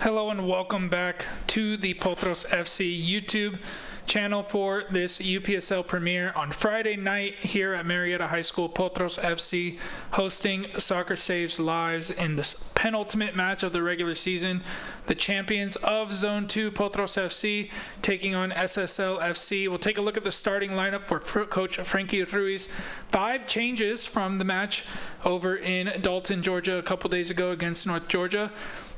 Hello and welcome back to the Potros FC YouTube channel for this UPSL premiere on Friday night here at Marietta High School. Potros FC hosting Soccer Saves Lives in the penultimate match of the regular season. The champions of Zone 2, Potros FC, taking on SSL FC. We'll take a look at the starting lineup for Coach Frankie Ruiz. 5 changes from the match over in Dalton, Georgia a couple days ago against North Georgia.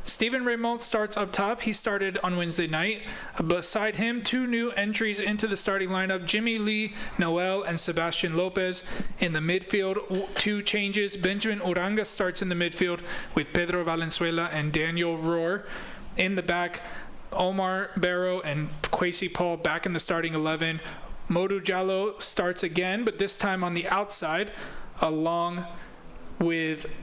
Steven Raymond starts up top. He started on Wednesday night. Beside him, 2 new entries into the starting lineup, Jimmy Lee, Noel, and Sebastian Lopez. In the midfield, 2 changes. Benjamin Uranga starts in the midfield with Pedro Valenzuela and Daniel Rohr. In the back, Omar Barrow and Kwesi Paul back in the starting 11. Modu Jallo starts again, but this time on the outside, along with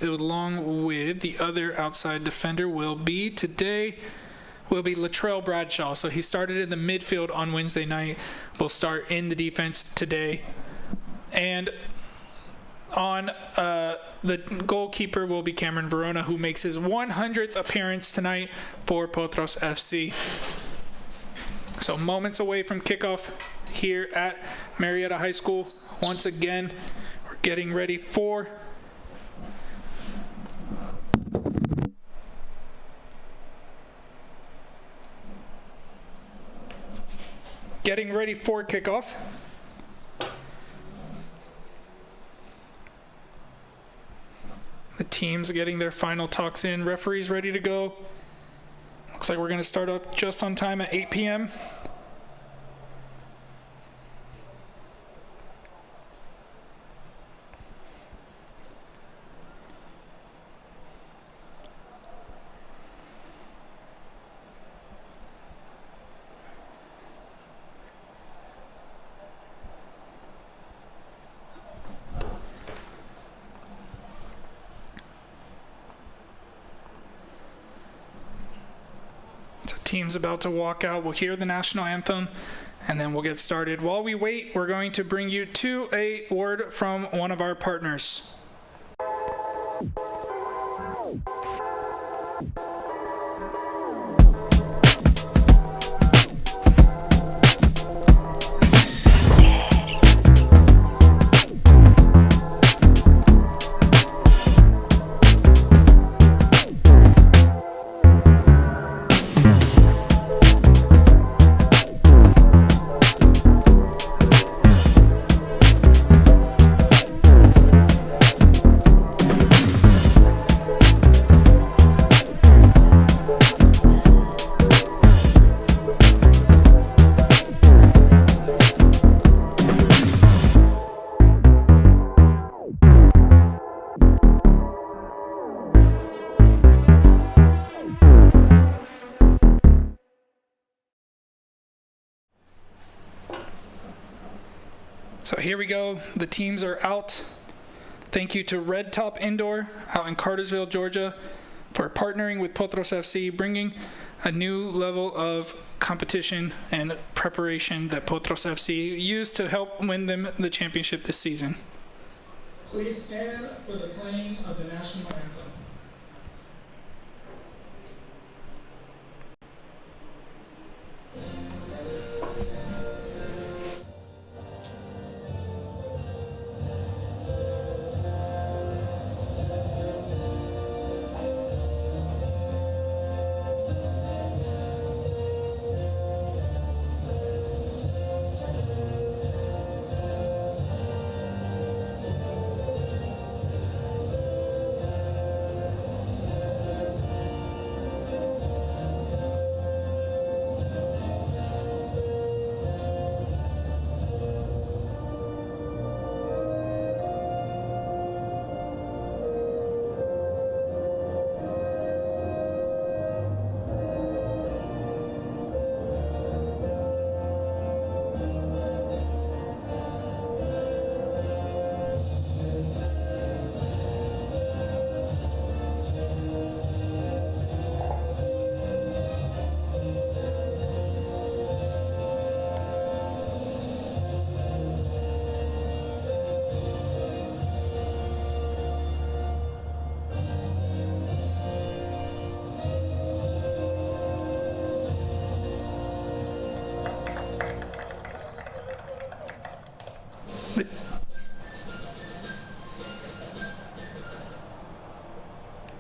along with the other outside defender will be Latrell Bradshaw. So he started in the midfield on Wednesday night. Will start in the defense today. And on the goalkeeper will be Cameron Verona, who makes his 100th appearance tonight for Potros FC. So moments away from kickoff here at Marietta High School. Once again, we're getting ready for kickoff. The teams getting their final talks in. Referees ready to go. Looks like we're going to start off just on time at 8 p.m. Team's about to walk out. We'll hear the national anthem, and then we'll get started. While we wait, we're going to bring you to a word from one of our partners. So here we go. The teams are out. Thank you to Red Top Indoor out in Cartersville, Georgia, for partnering with Potros FC, bringing a new level of competition and preparation that Potros FC used to help win them the championship this season. Please stand for the playing of the national anthem.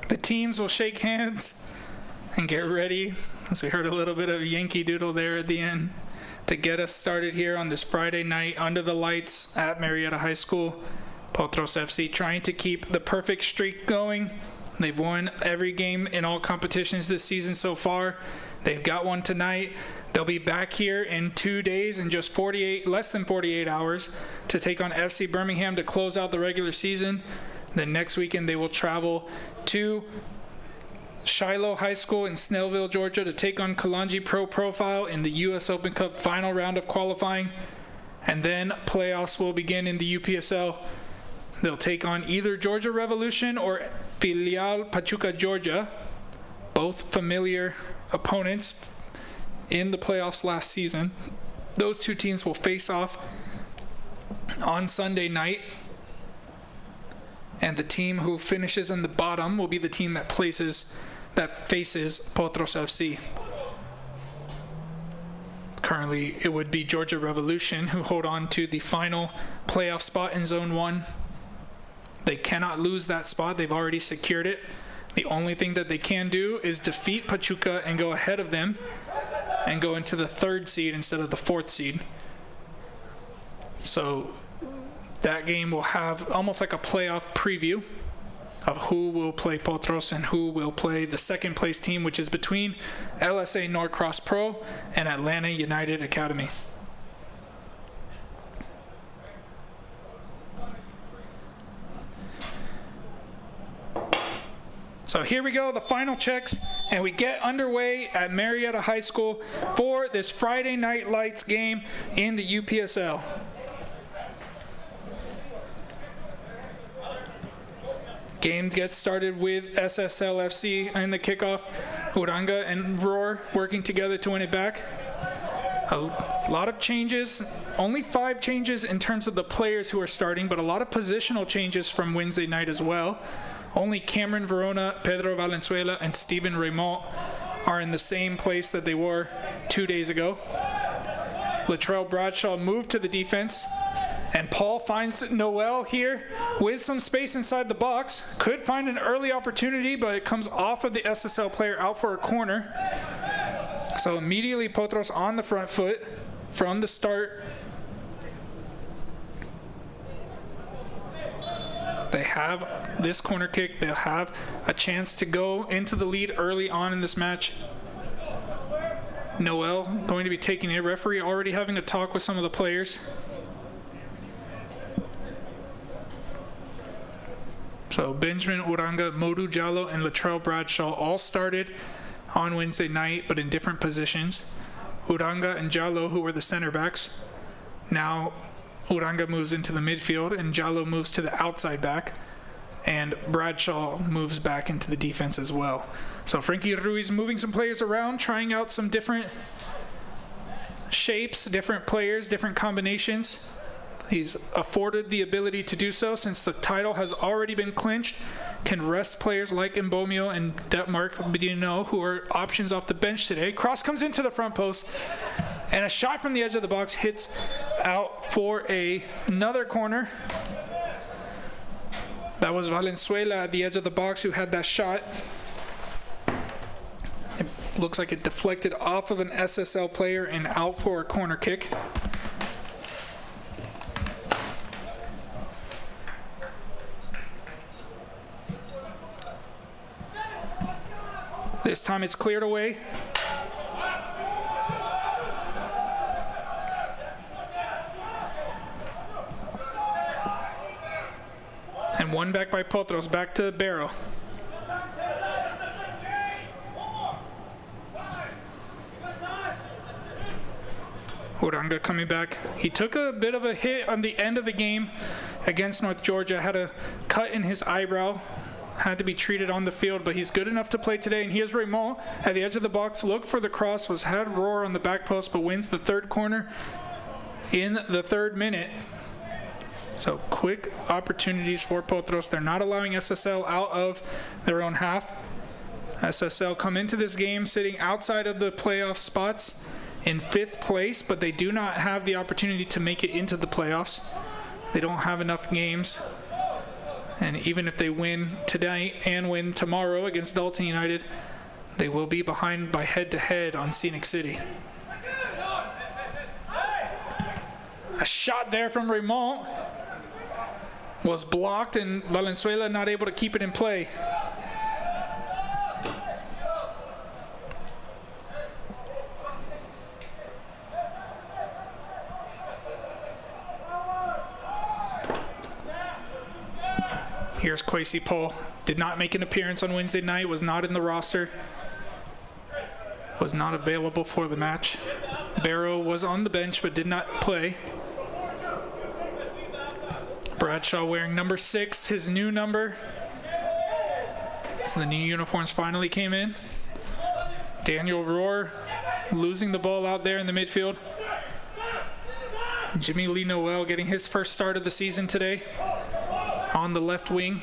The teams will shake hands and get ready, as we heard a little bit of Yankee Doodle there at the end, to get us started here on this Friday night under the lights at Marietta High School. Potros FC trying to keep the perfect streak going. They've won every game in all competitions this season so far. They've got one tonight. They'll be back here in 2 days, in just less than 48 hours, to take on FC Birmingham to close out the regular season. Then next weekend they will travel to Shiloh High School in Snellville, Georgia, to take on Kalanji Pro Profile in the U.S. Open Cup final round of qualifying. And then playoffs will begin in the UPSL. They'll take on either Georgia Revolution or Filial Pachuca, Georgia, both familiar opponents in the playoffs last season. Those two teams will face off on Sunday night, and the team who finishes in the bottom will be the team that faces Potros FC. Currently, it would be Georgia Revolution who hold on to the final playoff spot in Zone 1. They cannot lose that spot. They've already secured it. The only thing that they can do is defeat Pachuca and go ahead of them and go into the 3rd seed instead of the 4th seed. So that game will have almost like a playoff preview of who will play Potros and who will play the second place team, which is between LSA Norcross Pro and Atlanta United Academy. So here we go, the final checks, and we get underway at Marietta High School for this Friday Night Lights game in the UPSL. Game gets started with SSL FC in the kickoff. Uranga and Roar working together to win it back. A lot of changes, only 5 changes in terms of the players who are starting, but a lot of positional changes from Wednesday night as well. Only Cameron Verona, Pedro Valenzuela, and Steven Raymond are in the same place that they were 2 days ago. Latrell Bradshaw moved to the defense, and Paul finds Noel here with some space inside the box. Could find an early opportunity, but it comes off of the SSL player out for a corner. So immediately Potros on the front foot from the start. They have this corner kick. They'll have a chance to go into the lead early on in this match. Noel going to be taking a referee, already having a talk with some of the players. So Benjamin Uranga, Modu Jallo, and Latrell Bradshaw all started on Wednesday night, but in different positions. Uranga and Jallo, who were the center backs, now Uranga moves into the midfield, and Jallo moves to the outside back, and Bradshaw moves back into the defense as well. So Frankie Ruiz moving some players around, trying out some different shapes, different players, different combinations. He's afforded the ability to do so since the title has already been clinched. Can rest players like Mbomio and Detmark Bedino, who are options off the bench today. Cross comes into the front post, and a shot from the edge of the box hits out for another corner. That was Valenzuela at the edge of the box who had that shot. It looks like it deflected off of an SSL player and out for a corner kick. This time it's cleared away. And one back by Potros, back to Barrow. Uranga coming back. He took a bit of a hit on the end of the game against North Georgia, had a cut in his eyebrow, had to be treated on the field, but he's good enough to play today. And here's Raymond at the edge of the box, look for the cross, had Roar on the back post, but wins the third corner in the 3rd minute. So quick opportunities for Potros. They're not allowing SSL out of their own half. SSL come into this game sitting outside of the playoff spots in 5th place, but they do not have the opportunity to make it into the playoffs. They don't have enough games. And even if they win tonight and win tomorrow against Dalton United, they will be behind by head-to-head on Scenic City. A shot there from Raymond was blocked, and Valenzuela not able to keep it in play. Here's Kwesi Paul. Did not make an appearance on Wednesday night, was not in the roster, was not available for the match. Barrow was on the bench but did not play. Bradshaw wearing number 6, his new number. So the new uniforms finally came in. Daniel Rohr losing the ball out there in the midfield. Jimmy Lee Noel getting his first start of the season today on the left wing,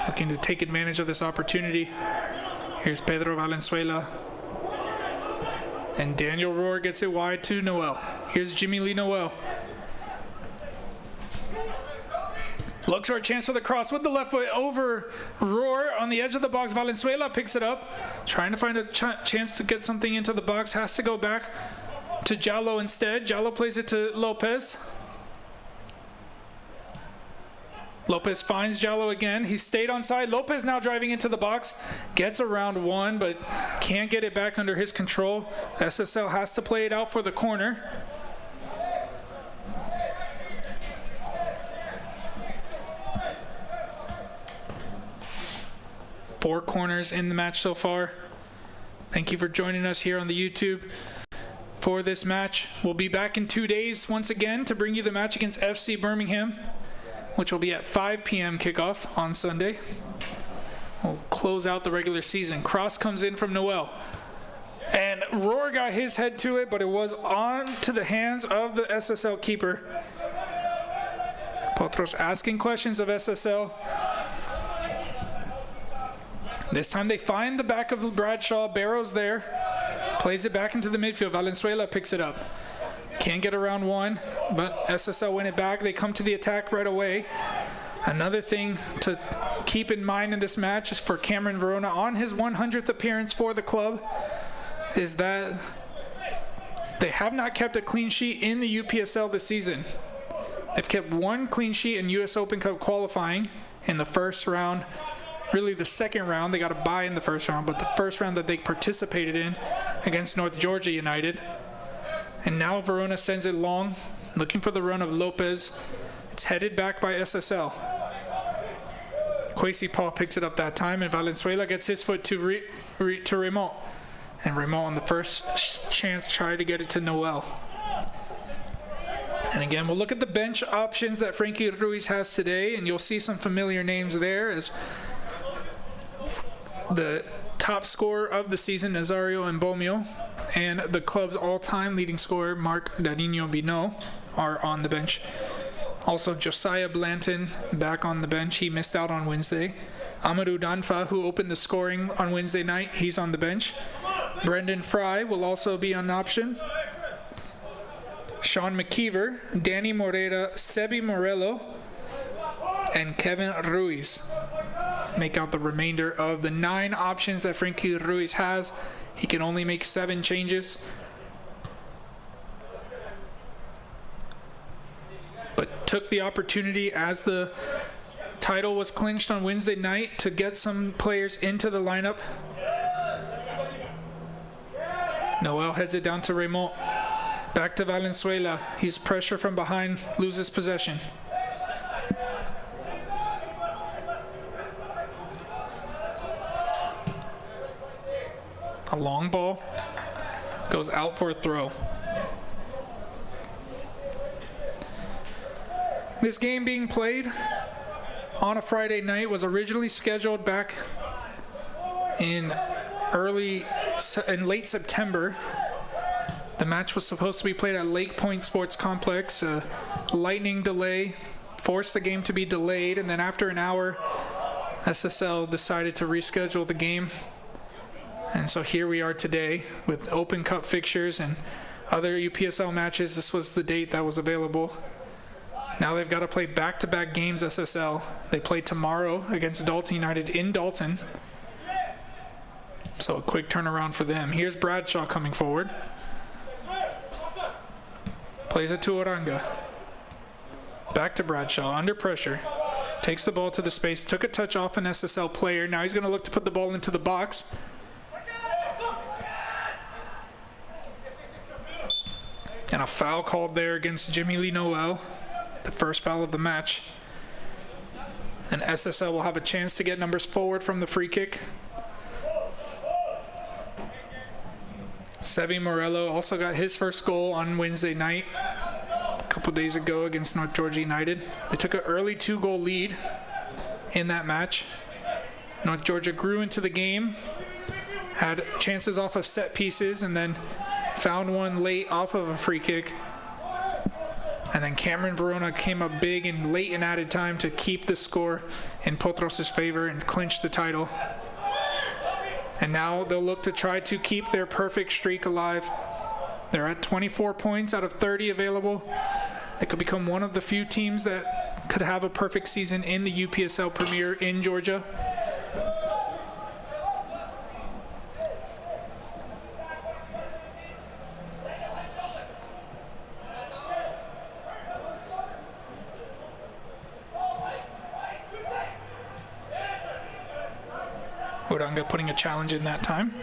looking to take advantage of this opportunity. Here's Pedro Valenzuela, and Daniel Rohr gets it wide to Noel. Here's Jimmy Lee Noel. Looks for a chance for the cross with the left foot over Rohr on the edge of the box. Valenzuela picks it up, trying to find a chance to get something into the box. Has to go back to Jallo instead. Jallo plays it to Lopez. Lopez finds Jallo again. He stayed onside. Lopez now driving into the box. Gets around one, but can't get it back under his control. SSL has to play it out for the corner. Four corners in the match so far. Thank you for joining us here on the YouTube for this match. We'll be back in 2 days once again to bring you the match against FC Birmingham, which will be at 5 p.m. kickoff on Sunday. We'll close out the regular season. Cross comes in from Noel. And Rohr got his head to it, but it was on to the hands of the SSL keeper. Potros asking questions of SSL. This time they find the back of Bradshaw. Barrow's there. Plays it back into the midfield. Valenzuela picks it up. Can't get around one, but SSL win it back. They come to the attack right away. Another thing to keep in mind in this match is for Cameron Verona on his 100th appearance for the club is that they have not kept a clean sheet in the UPSL this season. They've kept one clean sheet in US Open Cup qualifying in the first round. Really the second round. They got a bye in the first round, but the first round that they participated in against North Georgia United. And now Verona sends it long, looking for the run of Lopez. It's headed back by SSL. Kwesi Paul picks it up that time, and Valenzuela gets his foot to Raymond. And Raymond on the first chance tried to get it to Noel. And again, we'll look at the bench options that Frankie Ruiz has today, and you'll see some familiar names there as the top scorer of the season, Nazario Mbomio, and the club's all-time leading scorer, Mark Dadinho Bino, are on the bench. Also, Josiah Blanton back on the bench. He missed out on Wednesday. Amadou Danfa, who opened the scoring on Wednesday night, he's on the bench. Brendan Fry will also be an option. Sean McKeever, Danny Morera, Sebi Morello, and Kevin Ruiz make out the remainder of the 9 options that Frankie Ruiz has. He can only make 7 changes, but took the opportunity as the title was clinched on Wednesday night to get some players into the lineup. Noel heads it down to Raymond. Back to Valenzuela. He's pressure from behind, loses possession. A long ball goes out for a throw. This game being played on a Friday night was originally scheduled back in late September. The match was supposed to be played at Lake Point Sports Complex. A lightning delay forced the game to be delayed, and then after an hour, SSL decided to reschedule the game. And so here we are today with Open Cup fixtures and other UPSL matches. This was the date that was available. Now they've got to play back-to-back games SSL. They play tomorrow against Dalton United in Dalton. So a quick turnaround for them. Here's Bradshaw coming forward. Plays it to Oranga. Back to Bradshaw, under pressure. Takes the ball to the space, took a touch off an SSL player. Now he's going to look to put the ball into the box. And a foul called there against Jimmy Lee Noel, the first foul of the match. And SSL will have a chance to get numbers forward from the free kick. Sebi Morello also got his first goal on Wednesday night, a couple days ago against North Georgia United. They took an early 2-goal lead in that match. North Georgia grew into the game, had chances off of set pieces, and then found one late off of a free kick. And then Cameron Verona came up big and late in added time to keep the score in Potros' favor and clinch the title. And now they'll look to try to keep their perfect streak alive. They're at 24 points out of 30 available. They could become one of the few teams that could have a perfect season in the UPSL Premier in Georgia. Uranga putting a challenge in that time.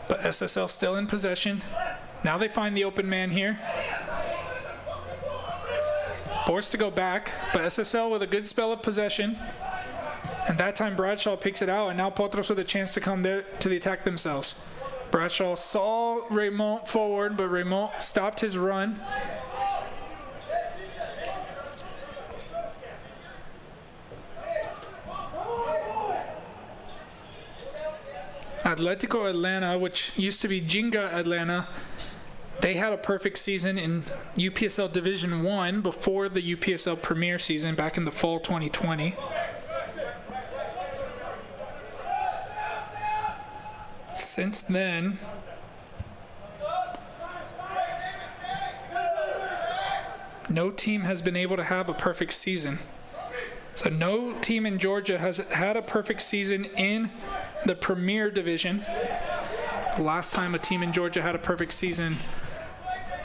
But SSL still in possession. Now they find the open man here. Forced to go back, but SSL with a good spell of possession. And that time Bradshaw picks it out, and now Potros with a chance to come there to the attack themselves. Bradshaw saw Raymond forward, but Raymond stopped his run. Atletico Atlanta, which used to be Jinga Atlanta, they had a perfect season in UPSL Division 1 before the UPSL Premier season back in the fall 2020. Since then, no team has been able to have a perfect season. So no team in Georgia has had a perfect season in the Premier Division. The last time a team in Georgia had a perfect season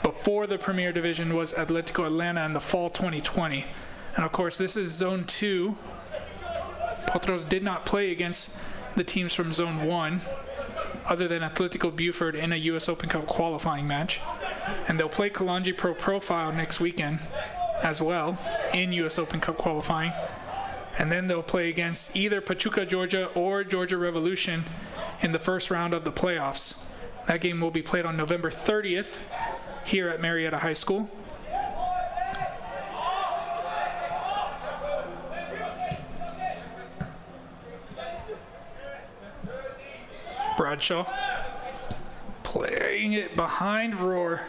before the Premier Division was Atletico Atlanta in the fall 2020. And of course, this is Zone 2. Potros did not play against the teams from Zone 1, other than Atletico Buford in a U.S. Open Cup qualifying match. And they'll play Kalanji Pro Profile next weekend as well in U.S. Open Cup qualifying. And then they'll play against either Pachuca, Georgia, or Georgia Revolution in the first round of the playoffs. That game will be played on November 30th here at Marietta High School. Bradshaw playing it behind Roar.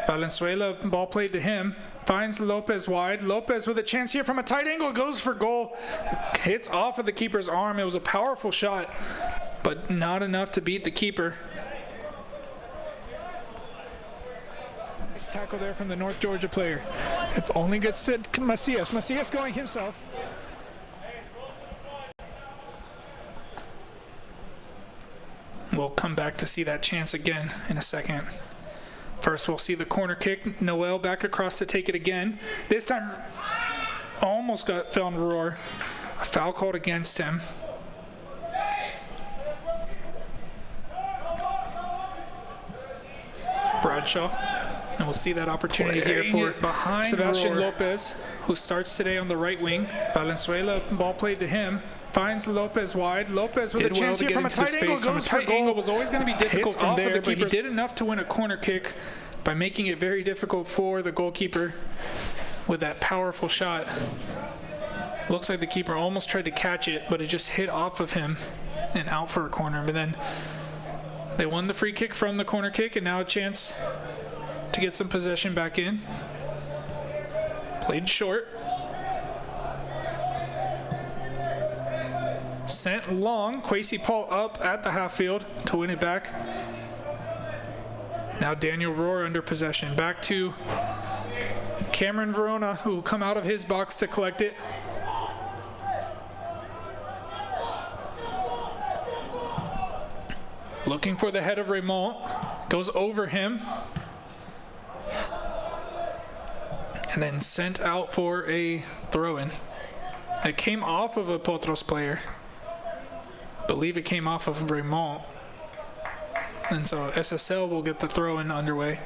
Valenzuela, ball played to him. Finds Lopez wide. Lopez with a chance here from a tight angle, goes for goal. Hits off of the keeper's arm. It was a powerful shot, but not enough to beat the keeper. Nice tackle there from the North Georgia player. If only gets to Macias. Macias going himself. We'll come back to see that chance again in a second. First, we'll see the corner kick. Noel back across to take it again. This time, almost fell on Roar. A foul called against him. Bradshaw. And we'll see that opportunity here for behind Sebastian Roar. Lopez, who starts today on the right wing. Valenzuela, ball played to him. Finds Lopez wide. Lopez with a chance here from a tight angle. From a tight angle was always going to be difficult from there, but he did enough to win a corner kick by making it very difficult for the goalkeeper with that powerful shot. Looks like the keeper almost tried to catch it, but it just hit off of him and out for a corner. But then they won the free kick from the corner kick, and now a chance to get some possession back in. Played short. Sent long. Kwesi Paul up at the half field to win it back. Now Daniel Rohr under possession. Back to Cameron Verona, who will come out of his box to collect it. Looking for the head of Raymond. Goes over him. And then sent out for a throw-in. It came off of a Potros player. I believe it came off of Raymond. And so SSL will get the throw-in underway.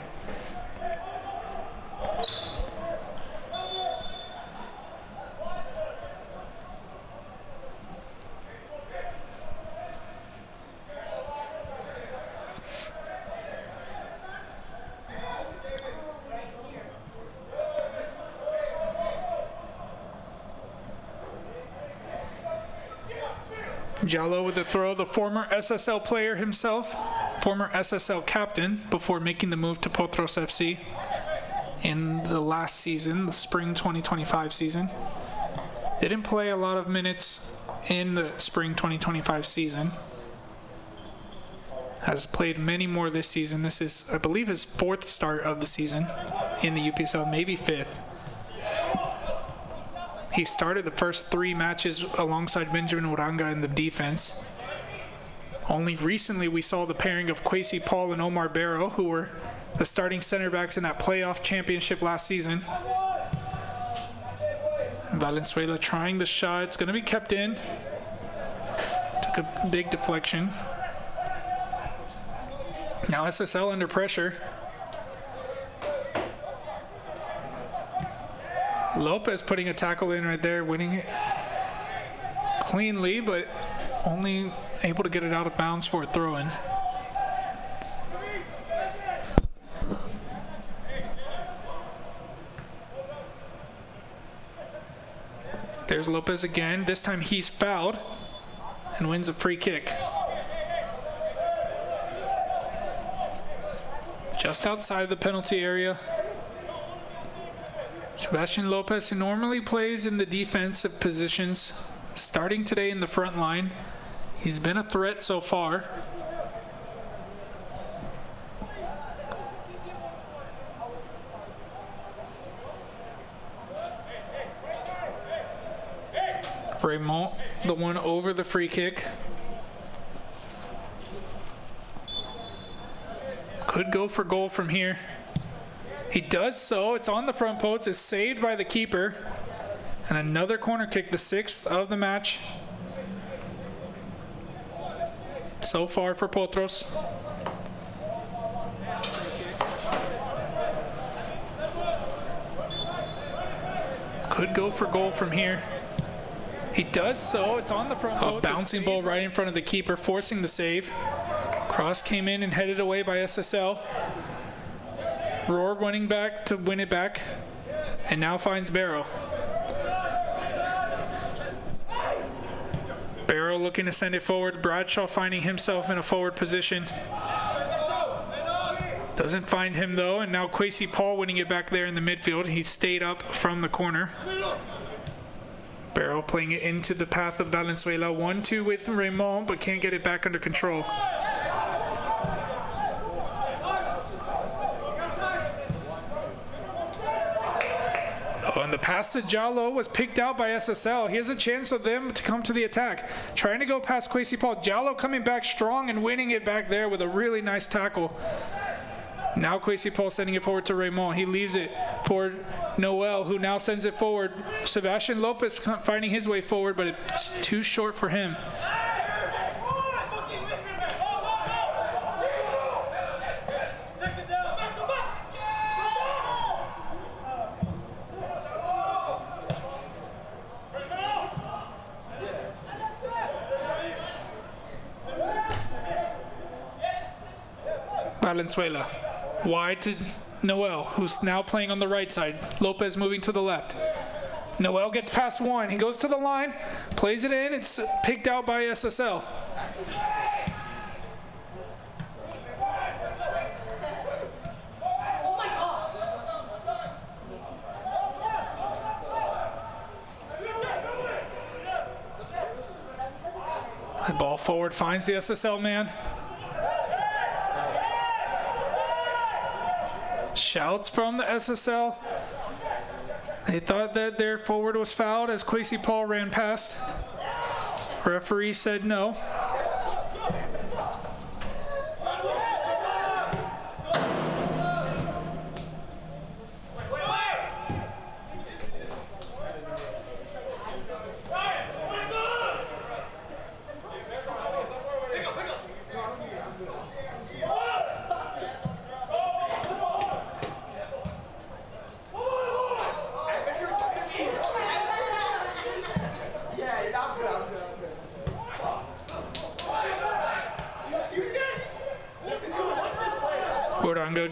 Jallo with the throw, the former SSL player himself, former SSL captain before making the move to Potros FC in the last season, the spring 2025 season. Didn't play a lot of minutes in the spring 2025 season. Has played many more this season. This is, I believe, his 4th start of the season in the UPSL, maybe 5th. He started the first 3 matches alongside Benjamin Uranga in the defense. Only recently we saw the pairing of Kwesi Paul and Omar Barrow, who were the starting center backs in that playoff championship last season. Valenzuela trying the shot. It's going to be kept in. Took a big deflection. Now SSL under pressure. Lopez putting a tackle in right there, winning it cleanly, but only able to get it out of bounds for a throw-in. There's Lopez again. This time he's fouled and wins a free kick. Just outside the penalty area. Sebastian Lopez, who normally plays in the defensive positions, starting today in the front line. He's been a threat so far. Raymond, the one over the free kick. Could go for goal from here. He does so. It's on the front post. It's saved by the keeper. And another corner kick, the 6th of the match so far for Potros. Could go for goal from here. He does so. It's on the front post. A bouncing ball right in front of the keeper, forcing the save. Cross came in and headed away by SSL. Roar running back to win it back, and now finds Barrow. Barrow looking to send it forward. Bradshaw finding himself in a forward position. Doesn't find him though, and now Kwesi Paul winning it back there in the midfield. He stayed up from the corner. Barrow playing it into the path of Valenzuela. 1-2 with Raymond, but can't get it back under control. And the pass to Jallo was picked out by SSL. Here's a chance for them to come to the attack. Trying to go past Kwesi Paul. Jallo coming back strong and winning it back there with a really nice tackle. Now Kwesi Paul sending it forward to Raymond. He leaves it for Noel, who now sends it forward. Sebastian Lopez finding his way forward, but it's too short for him. Valenzuela. Wide to Noel, who's now playing on the right side. Lopez moving to the left. Noel gets past one. He goes to the line, plays it in. It's picked out by SSL. The ball forward finds the SSL man. Shouts from the SSL They thought that their forward was fouled as Kwesi Paul ran past. Referee said no.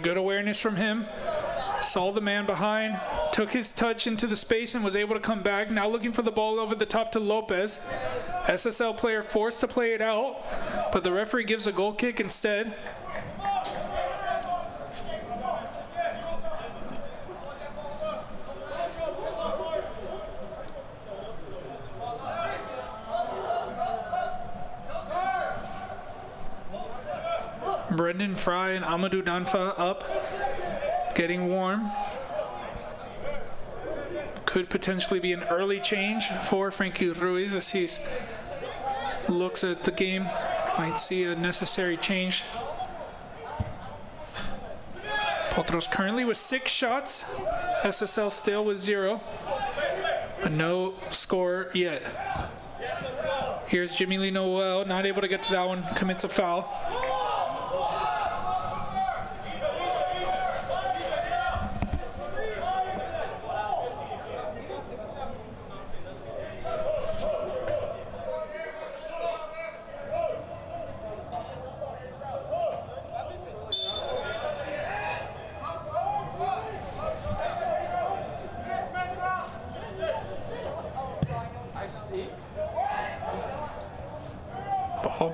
Good awareness from him. Saw the man behind, took his touch into the space and was able to come back. Now looking for the ball over the top to Lopez. SSL player forced to play it out, but the referee gives a goal kick instead. Brendan Fry and Amadou Danfa up, getting warm. Could potentially be an early change for Frankie Ruiz as he looks at the game. Might see a necessary change. Potros currently with 6 shots. SSL still with 0, but no score yet. Here's Jimmy Lee Noel, not able to get to that one, commits a foul. Ball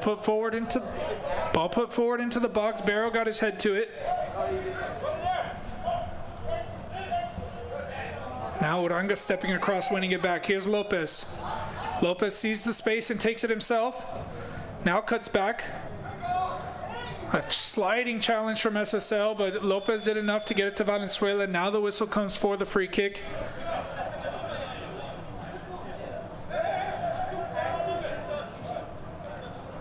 put forward into the box. Barrow got his head to it. Now Uranga stepping across, winning it back. Here's Lopez. Lopez sees the space and takes it himself. Now cuts back. A sliding challenge from SSL, but Lopez did enough to get it to Valenzuela. Now the whistle comes for the free kick.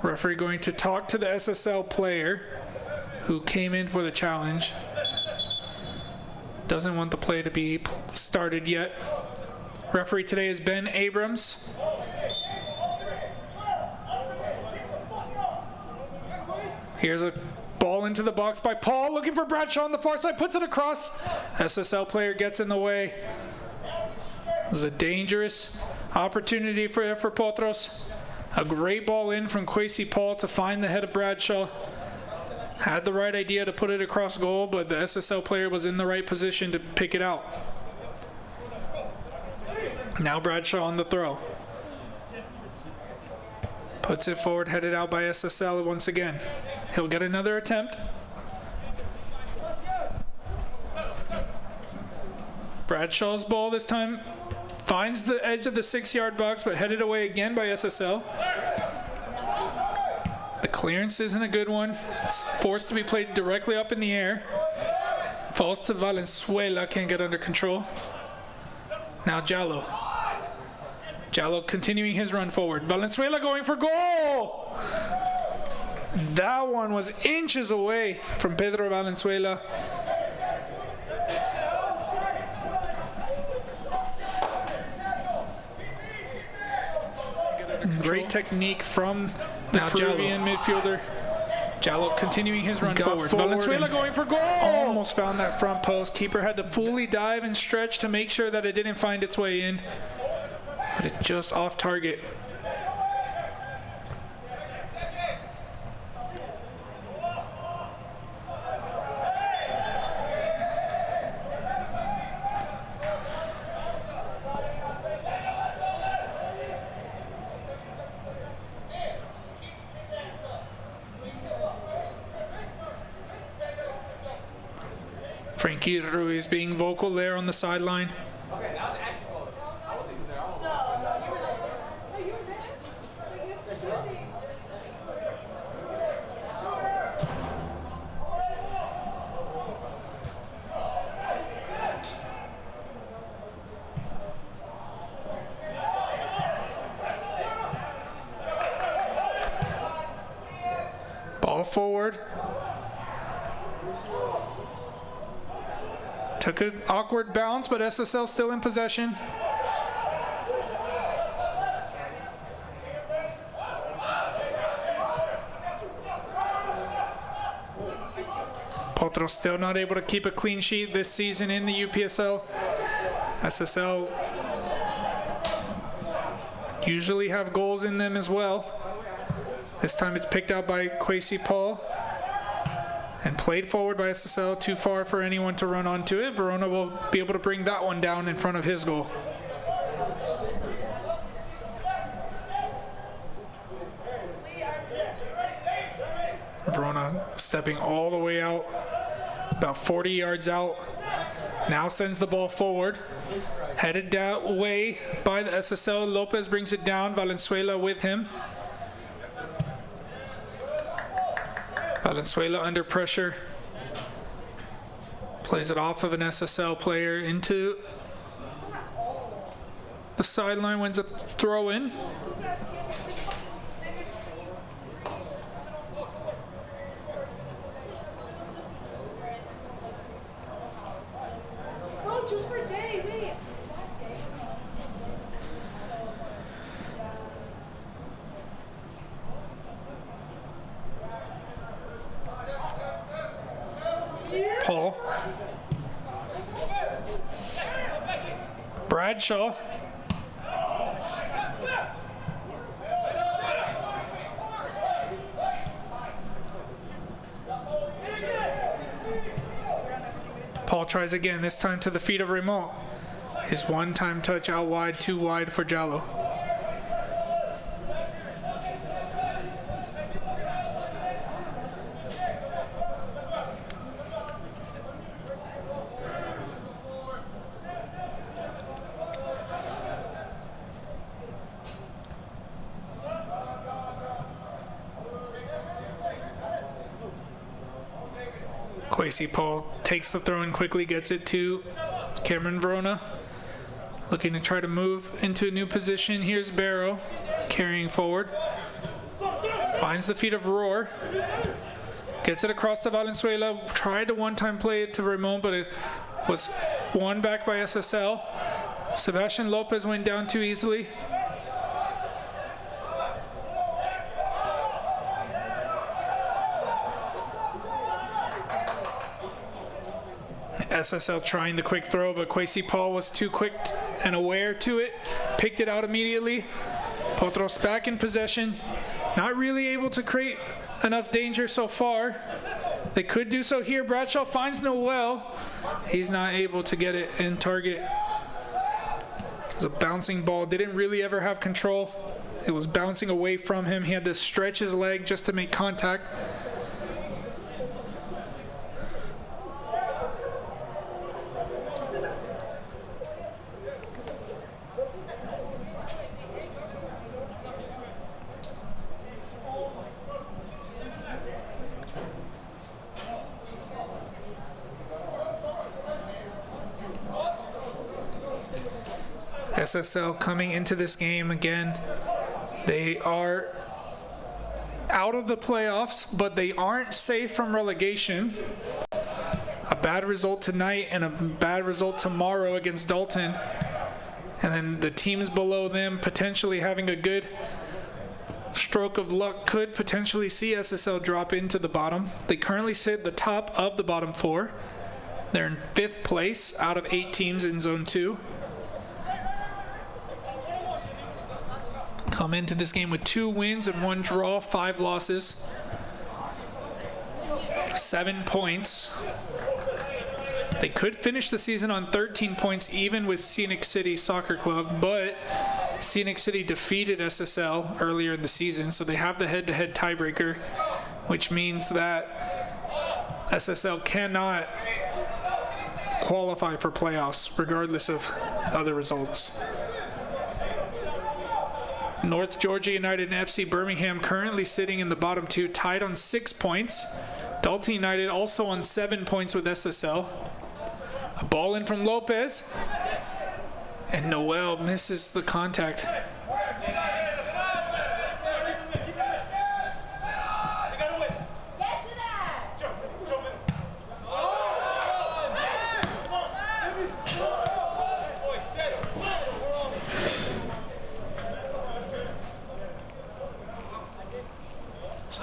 Referee going to talk to the SSL player who came in for the challenge. Doesn't want the play to be started yet. Referee today is Ben Abrams. Here's a ball into the box by Paul, looking for Bradshaw on the far side, puts it across. SSL player gets in the way. It was a dangerous opportunity for Potros. A great ball in from Kwesi Paul to find the head of Bradshaw. Had the right idea to put it across goal, but the SSL player was in the right position to pick it out. Now Bradshaw on the throw. Puts it forward, headed out by SSL once again. He'll get another attempt. Bradshaw's ball this time finds the edge of the 6-yard box, but headed away again by SSL. The clearance isn't a good one. It's forced to be played directly up in the air. Falls to Valenzuela, can't get under control. Now Jallo. Jallo continuing his run forward. Valenzuela going for goal! That one was inches away from Pedro Valenzuela. Great technique from the Peruvian midfielder. Jallo continuing his run forward. Valenzuela going for goal! Almost found that front post. Keeper had to fully dive and stretch to make sure that it didn't find its way in. But it's just off target. Frankie Ruiz being vocal there on the sideline. Okay, that was actually cool. I wasn't even there. You were there. No, you were there. forward. Took an awkward bounce, but SSL still in possession. Potros still not able to keep a clean sheet this season in the UPSL. SSL usually have goals in them as well. This time it's picked out by Kwesi Paul and played forward by SSL, too far for anyone to run onto it. Verona will be able to bring that one down in front of his goal. Verona stepping all the way out, about 40 yards out. Now sends the ball forward. Headed that way by the SSL. Lopez brings it down. Valenzuela with him. Valenzuela under pressure. Plays it off of an SSL player into the sideline. Wins a throw in. Paul. Bradshaw. Paul tries again, this time to the feet of Raymond. His one-time touch out wide, too wide for Jallo. Kwesi Paul takes the throw in quickly, gets it to Cameron Verona. Looking to try to move into a new position. Here's Barrow carrying forward. Finds the feet of Roar. Gets it across to Valenzuela. Tried to one-time play it to Ramon, but it was won back by SSL. Sebastian Lopez went down too easily. SSL trying the quick throw, but Kwesi Paul was too quick and aware to it. Picked it out immediately. Potros back in possession. Not really able to create enough danger so far. They could do so here. Bradshaw finds Noel. He's not able to get it in target. It was a bouncing ball. Didn't really ever have control. It was bouncing away from him. He had to stretch his leg just to make contact. SSL coming into this game again. They are out of the playoffs, but they aren't safe from relegation. A bad result tonight and a bad result tomorrow against Dalton. And then the teams below them potentially having a good stroke of luck could potentially see SSL drop into the bottom. They currently sit at the top of the bottom four. They're in 5th place out of 8 teams in Zone 2. Come into this game with 2 wins and 1 draw, 5 losses, 7 points. They could finish the season on 13 points even with Scenic City Soccer Club, but Scenic City defeated SSL earlier in the season, so they have the head-to-head tiebreaker, which means that SSL cannot qualify for playoffs regardless of other results. North Georgia United and FC Birmingham currently sitting in the bottom 2, tied on 6 points. Dalton United also on 7 points with SSL. A ball in from Lopez. And Noel misses the contact.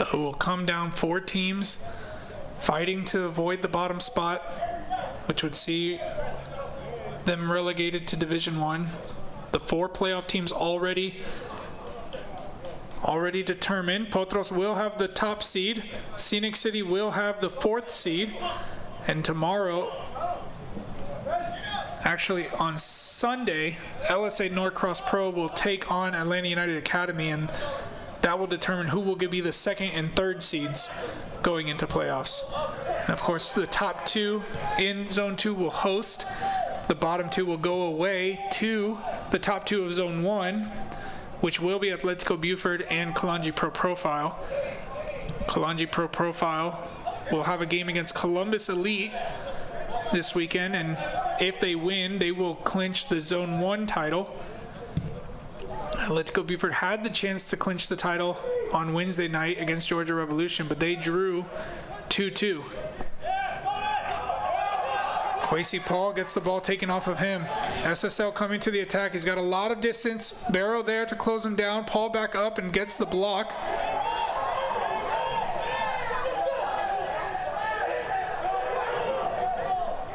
So it will come down 4 teams fighting to avoid the bottom spot, which would see them relegated to Division 1. The 4 playoff teams already determined. Potros will have the top seed. Scenic City will have the 4th seed. And tomorrow, actually on Sunday, LSA Norcross Pro will take on Atlanta United Academy, and that will determine who will be the 2nd and 3rd seeds going into playoffs. And of course, the top 2 in Zone 2 will host. The bottom 2 will go away to the top 2 of Zone 1, which will be Atletico Buford and Kalanji Pro Profile. Kalanji Pro Profile will have a game against Columbus Elite this weekend, and if they win, they will clinch the Zone 1 title. Atletico Buford had the chance to clinch the title on Wednesday night against Georgia Revolution, but they drew 2-2. Kwesi Paul gets the ball taken off of him. SSL coming to the attack. He's got a lot of distance. Barrow there to close him down. Paul back up and gets the block.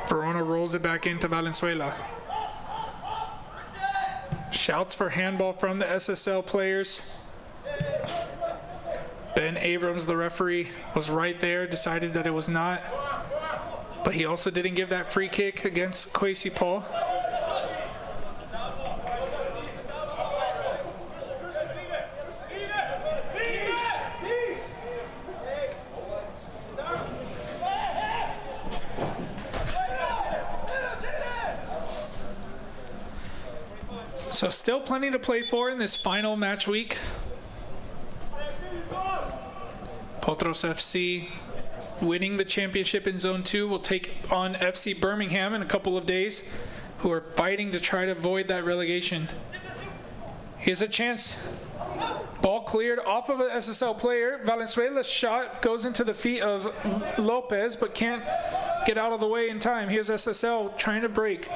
Verona rolls it back into Valenzuela. Shouts for handball from the SSL players. Ben Abrams, the referee, was right there, decided that it was not. But he also didn't give that free kick against Kwesi Paul. So still plenty to play for in this final match week. Potros FC winning the championship in Zone 2 will take on FC Birmingham in a couple of days, who are fighting to try to avoid that relegation. Here's a chance. Ball cleared off of an SSL player. Valenzuela's shot goes into the feet of Lopez, but can't get out of the way in time. Here's SSL trying to break.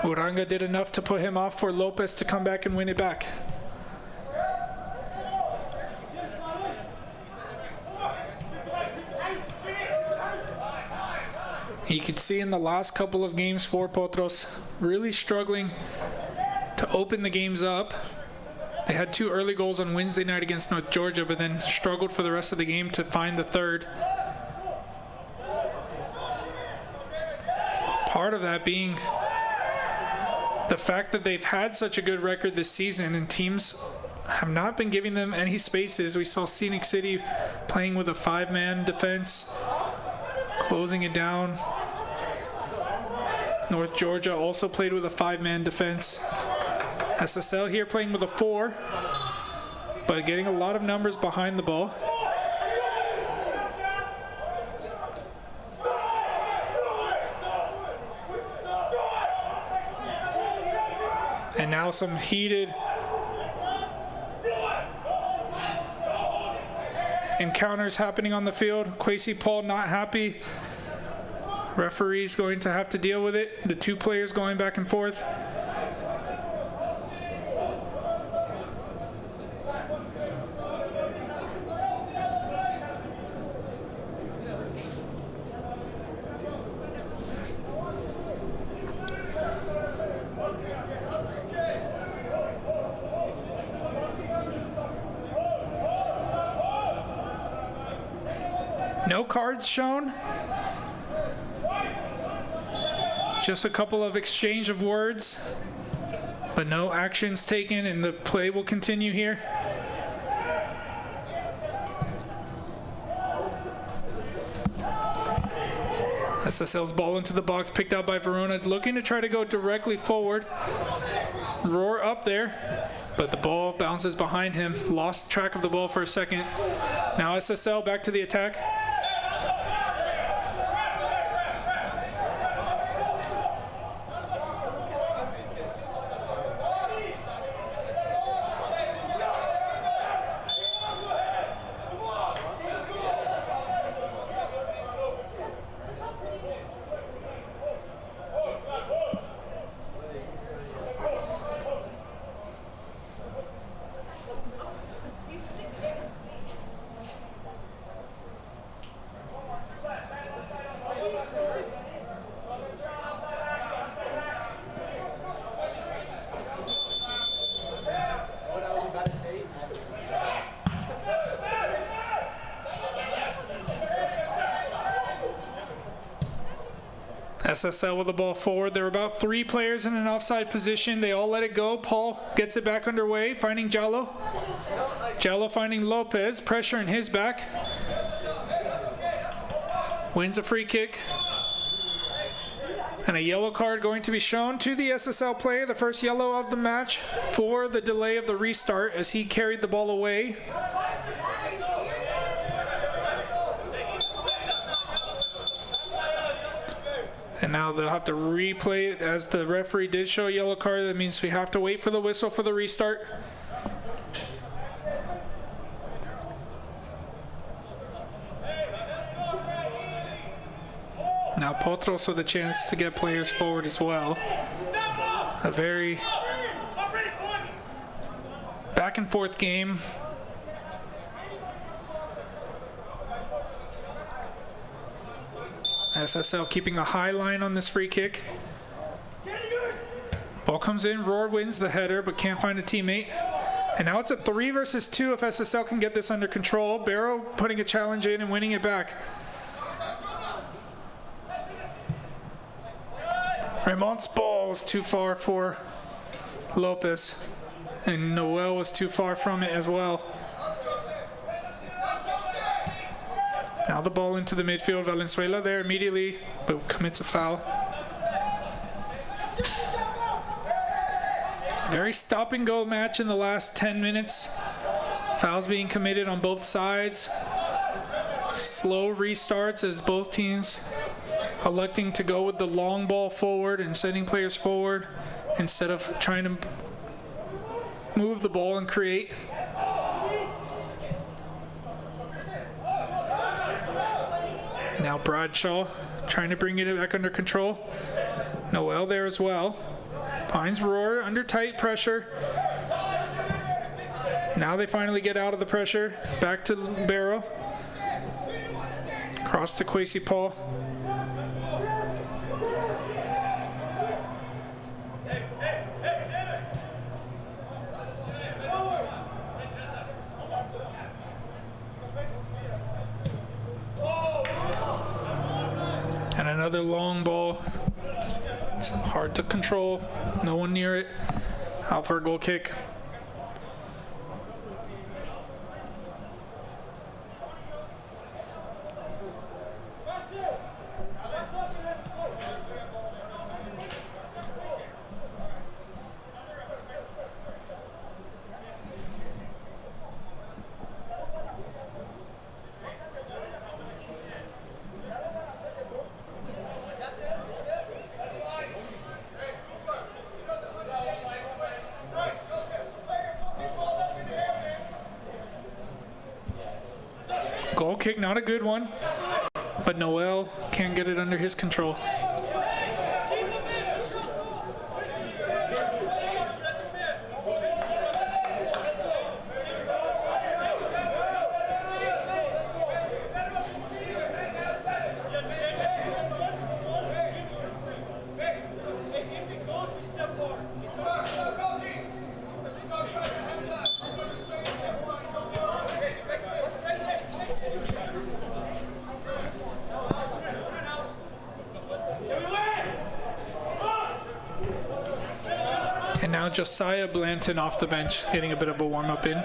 Uranga did enough to put him off for Lopez to come back and win it back. You could see in the last couple of games for Potros really struggling to open the games up. They had 2 early goals on Wednesday night against North Georgia, but then struggled for the rest of the game to find the 3rd. Part of that being the fact that they've had such a good record this season and teams have not been giving them any spaces. We saw Scenic City playing with a 5-man defense, closing it down. North Georgia also played with a 5-man defense. SSL here playing with a 4, but getting a lot of numbers behind the ball. And now some heated encounters happening on the field. Kwesi Paul not happy. Referee's going to have to deal with it. The 2 players going back and forth. No cards shown. Just a couple of exchange of words, but no actions taken, and the play will continue here. SSL's ball into the box, picked out by Verona, looking to try to go directly forward. Roar up there, but the ball bounces behind him. Lost track of the ball for a second. Now SSL back to the attack. SSL with the ball forward. There are about 3 players in an offside position. They all let it go. Paul gets it back underway, finding Jallo. Jallo finding Lopez. Pressure in his back. Wins a free kick. And a yellow card going to be shown to the SSL player. The first yellow of the match for the delay of the restart as he carried the ball away. And now they'll have to replay it as the referee did show a yellow card. That means we have to wait for the whistle for the restart. Now Potros with a chance to get players forward as well. A very back and forth game. SSL keeping a high line on this free kick. Ball comes in, Roar wins the header but can't find a teammate. And now it's a 3 versus 2 if SSL can get this under control. Barrow putting a challenge in and winning it back. Ramont's ball was too far for Lopez, and Noel was too far from it as well. Now the ball into the midfield. Valenzuela there immediately, but commits a foul. Very stop and go match in the last 10 minutes. Fouls being committed on both sides. Slow restarts as both teams electing to go with the long ball forward and sending players forward instead of trying to move the ball and create. Now Bradshaw trying to bring it back under control. Noel there as well. Finds Roar under tight pressure. Now they finally get out of the pressure. Back to Barrow. Cross to Kwesi Paul. And another long ball. It's hard to control. No one near it. Out for a goal kick. Goal kick, not a good one, but Noel can't get it under his control. And now Josiah Blanton off the bench, getting a bit of a warm-up in.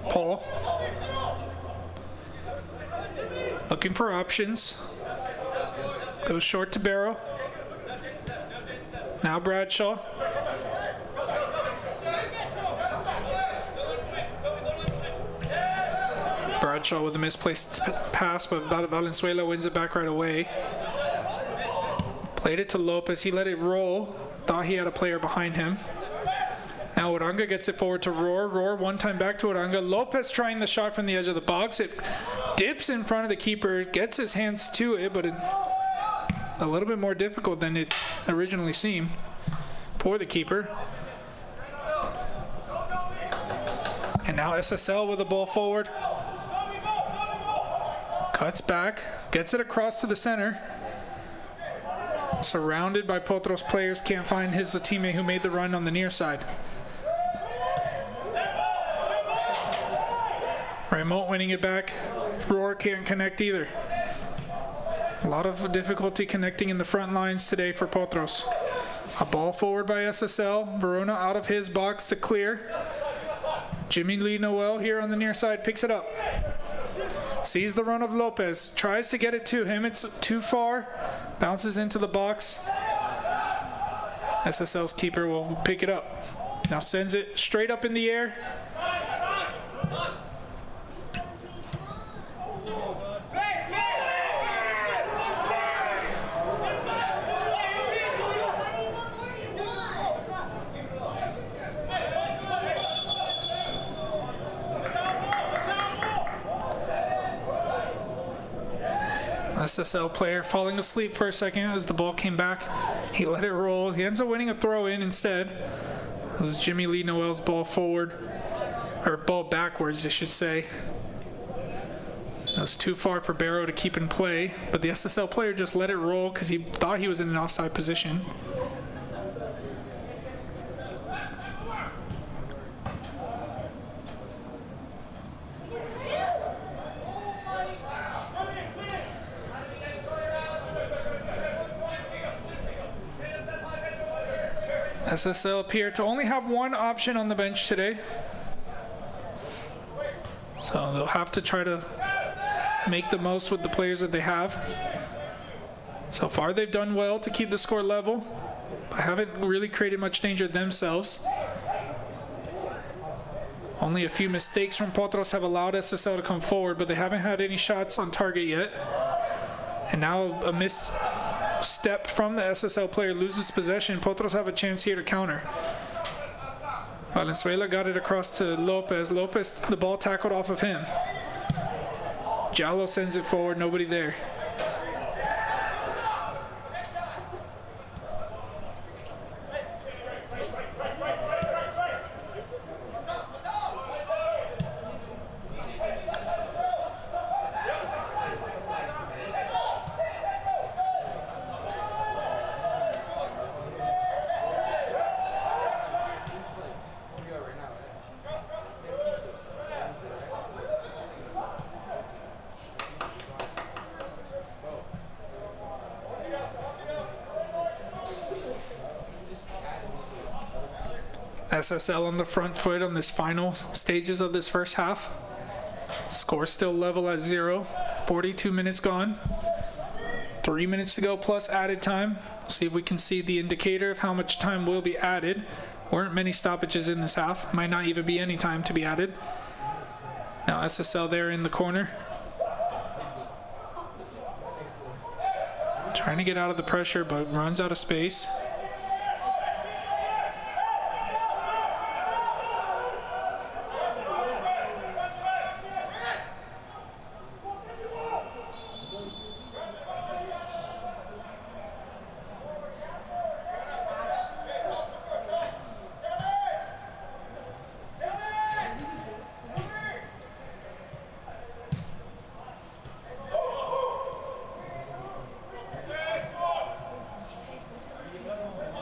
Paul. Looking for options. Goes short to Barrow. Now Bradshaw. Bradshaw with a misplaced pass, but Valenzuela wins it back right away. Played it to Lopez. He let it roll. Thought he had a player behind him. Now Oranga gets it forward to Roar. Roar one time back to Oranga. Lopez trying the shot from the edge of the box. It dips in front of the keeper, gets his hands to it, but a little bit more difficult than it originally seemed for the keeper. And now SSL with the ball forward. Cuts back, gets it across to the center. Surrounded by Potros players, can't find his teammate who made the run on the near side. Remote winning it back. Roar can't connect either. A lot of difficulty connecting in the front lines today for Potros. A ball forward by SSL. Verona out of his box to clear. Jimmy Lee Noel here on the near side picks it up. Sees the run of Lopez. Tries to get it to him. It's too far. Bounces into the box. SSL's keeper will pick it up. Now sends it straight up in the air. SSL player falling asleep for a second as the ball came back. He let it roll. He ends up winning a throw in instead. It was Jimmy Lee Noel's ball forward, or ball backwards, I should say. That was too far for Barrow to keep in play, but the SSL player just let it roll because he thought he was in an offside position. SSL appear to only have one option on the bench today. So they'll have to try to make the most with the players that they have. So far they've done well to keep the score level, but haven't really created much danger themselves. Only a few mistakes from Potros have allowed SSL to come forward, but they haven't had any shots on target yet. And now a misstep from the SSL player loses possession. Potros have a chance here to counter. Valenzuela got it across to Lopez. Lopez, the ball tackled off of him. Jallo sends it forward, nobody there. SSL on the front foot on this final stages of this first half. Score still level at 0. 42 minutes gone. 3 minutes to go plus added time. See if we can see the indicator of how much time will be added. Weren't many stoppages in this half. Might not even be any time to be added. Now SSL there in the corner. Trying to get out of the pressure, but runs out of space.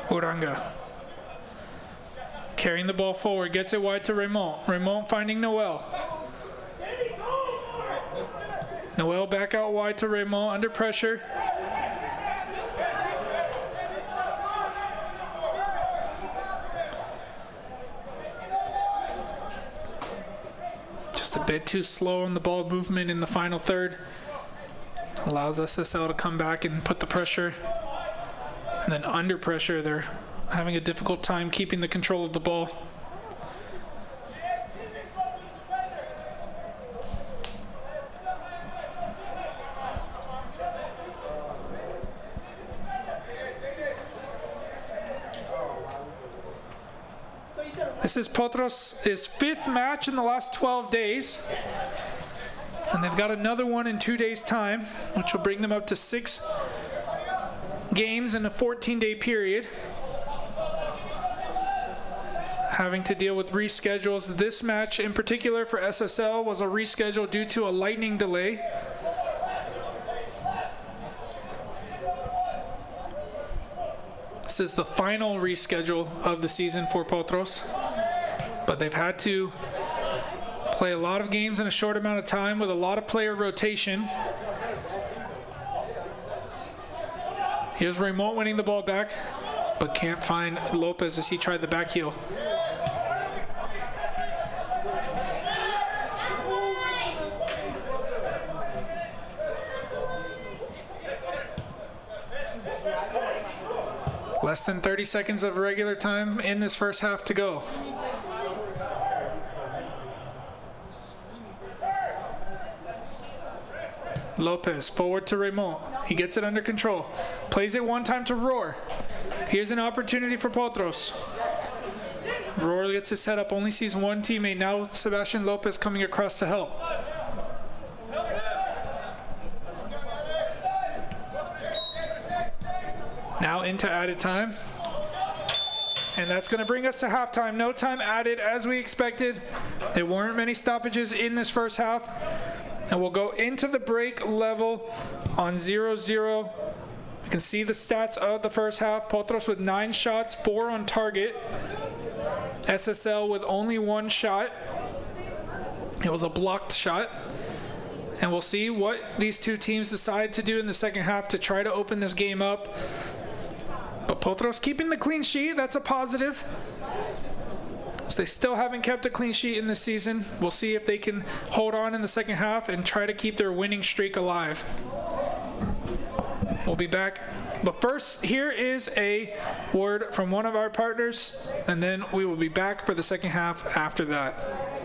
Uranga. Carrying the ball forward, gets it wide to Raymond. Raymond finding Noel. Noel back out wide to Raymond, under pressure. Just a bit too slow on the ball movement in the final third. Allows SSL to come back and put the pressure. And then under pressure, they're having a difficult time keeping the control of the ball. This is Potros' fifth match in the last 12 days. And they've got another one in 2 days' time, which will bring them up to 6 games in a 14-day period. having to deal with reschedules. This match in particular for SSL was a reschedule due to a lightning delay. This is the final reschedule of the season for Potros, but they've had to play a lot of games in a short amount of time with a lot of player rotation. Here's Remote winning the ball back, but can't find Lopez as he tried the back heel. Less than 30 seconds of regular time in this first half to go. Lopez forward to Remote. He gets it under control. Plays it one time to Roar. Here's an opportunity for Potros. Roar gets his set up, only sees one teammate. Now Sebastian Lopez coming across to help. Now into added time. And that's going to bring us to halftime. No time added as we expected. There weren't many stoppages in this first half. And we'll go into the break level on 0-0. You can see the stats of the first half. Potros with 9 shots, 4 on target. SSL with only 1 shot. It was a blocked shot. And we'll see what these two teams decide to do in the second half to try to open this game up. But Potros keeping the clean sheet, that's a positive. So they still haven't kept a clean sheet in this season. We'll see if they can hold on in the second half and try to keep their winning streak alive. We'll be back. But first, here is a word from one of our partners, and then we will be back for the second half after that.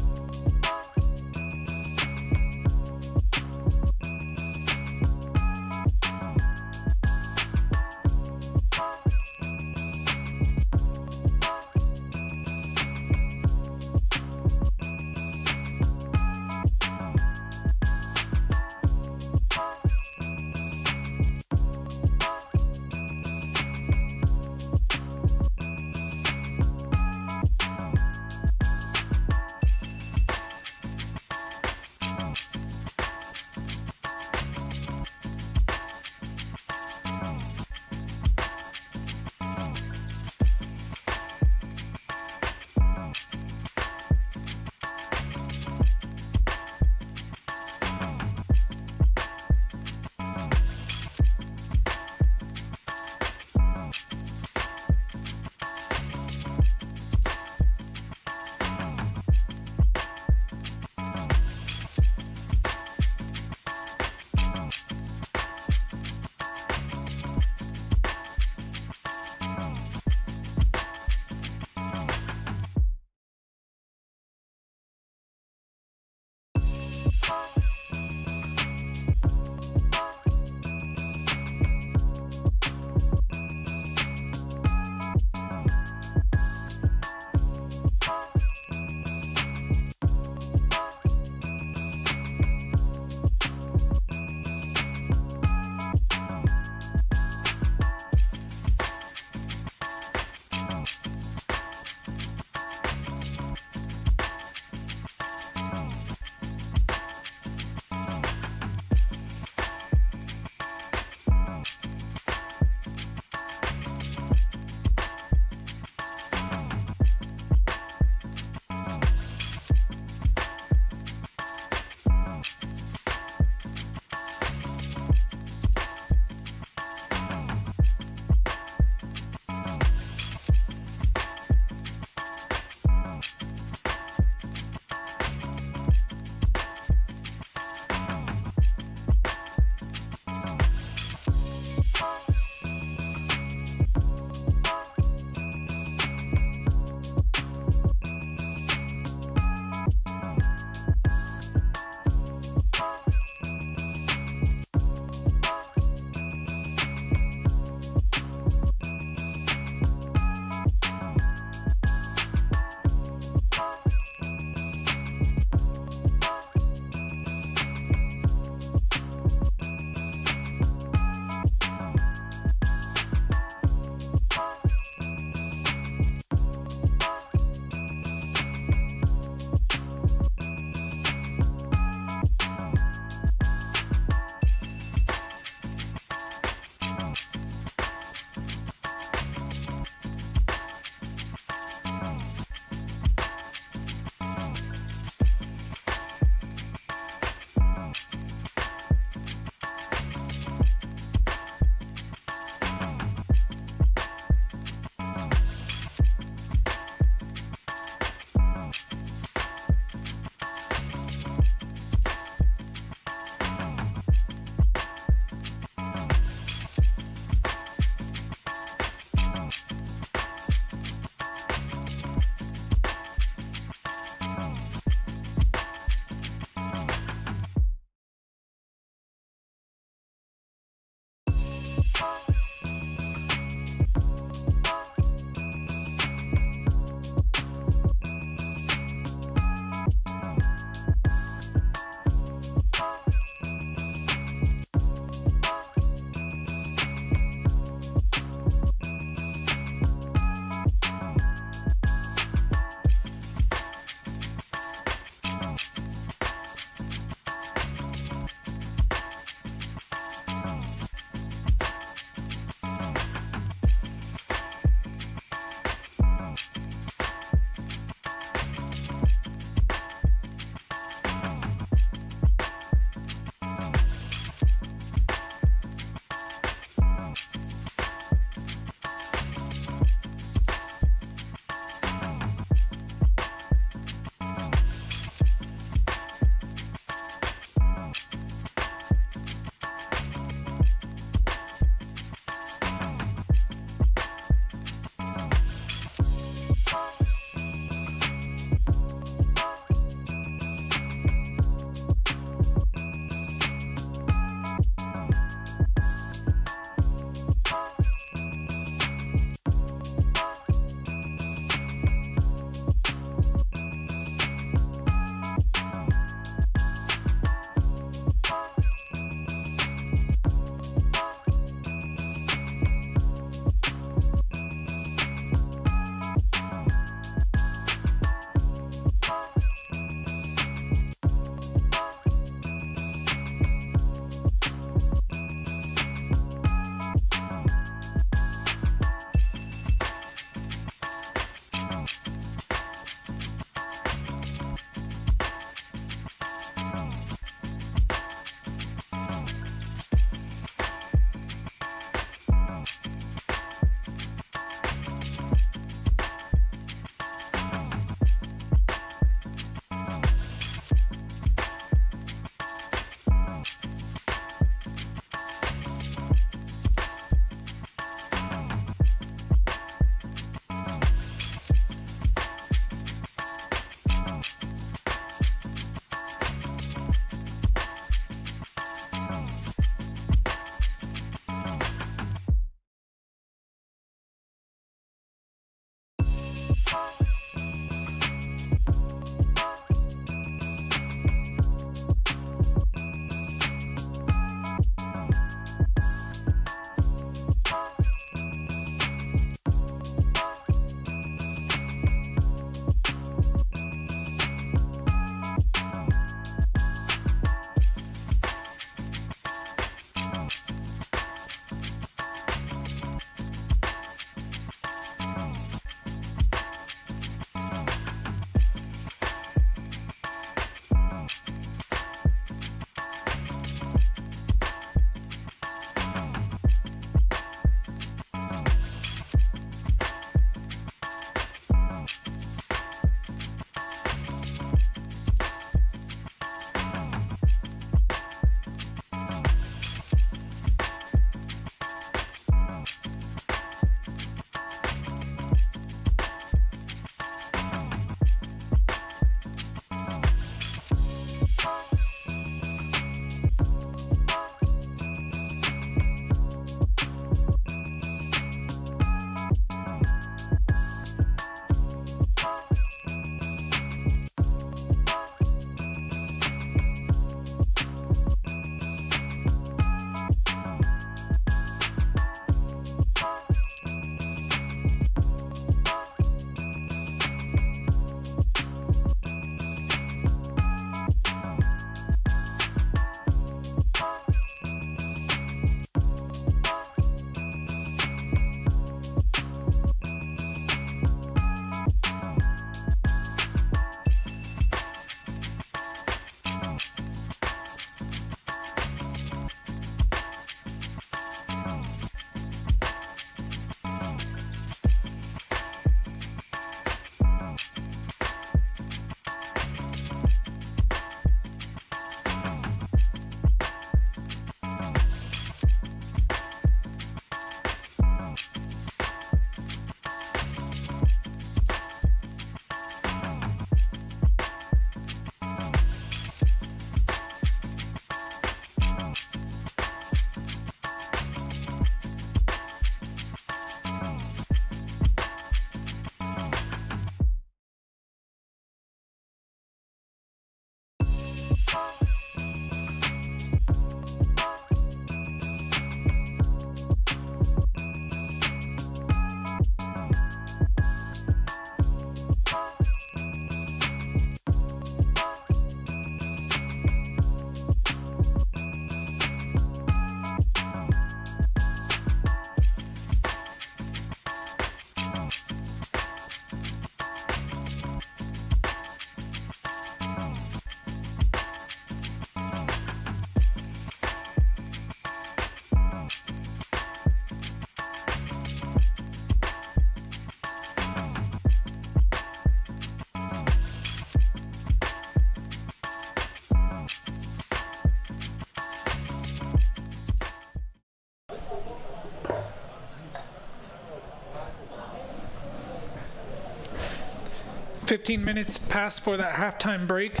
15 minutes passed for that halftime break.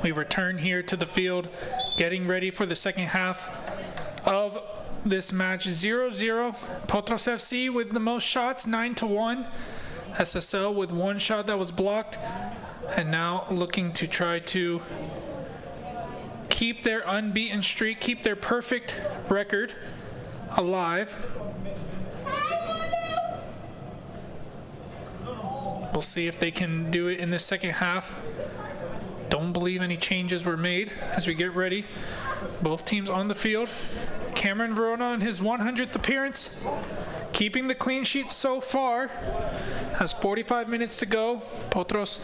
We return here to the field, getting ready for the second half of this match. 0-0. Potros FC with the most shots, 9-1. SSL with one shot that was blocked, and now looking to try to keep their unbeaten streak, keep their perfect record alive. We'll see if they can do it in the second half. Don't believe any changes were made as we get ready. Both teams on the field. Cameron Verona in his 100th appearance, keeping the clean sheet so far. Has 45 minutes to go. Potros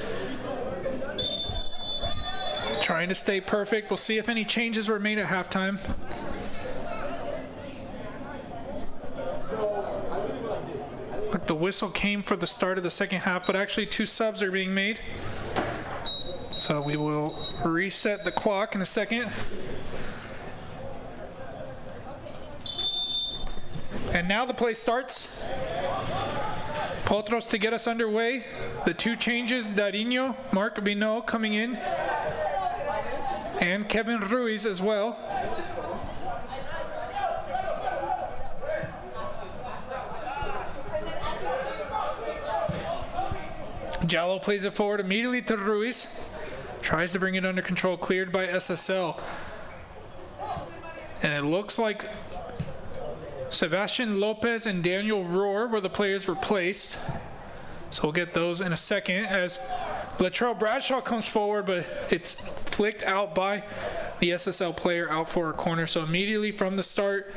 trying to stay perfect. We'll see if any changes were made at halftime. Look, the whistle came for the start of the second half, but actually 2 subs are being made. So we will reset the clock in a second. And now the play starts. Potros to get us underway. The 2 changes, Darinho, Mark Binot coming in, and Kevin Ruiz as well. Jallo plays it forward immediately to Ruiz. Tries to bring it under control, cleared by SSL. And it looks like Sebastian Lopez and Daniel Rohr were the players replaced. So we'll get those in a second as Latrell Bradshaw comes forward, but it's flicked out by the SSL player out for a corner. So immediately from the start,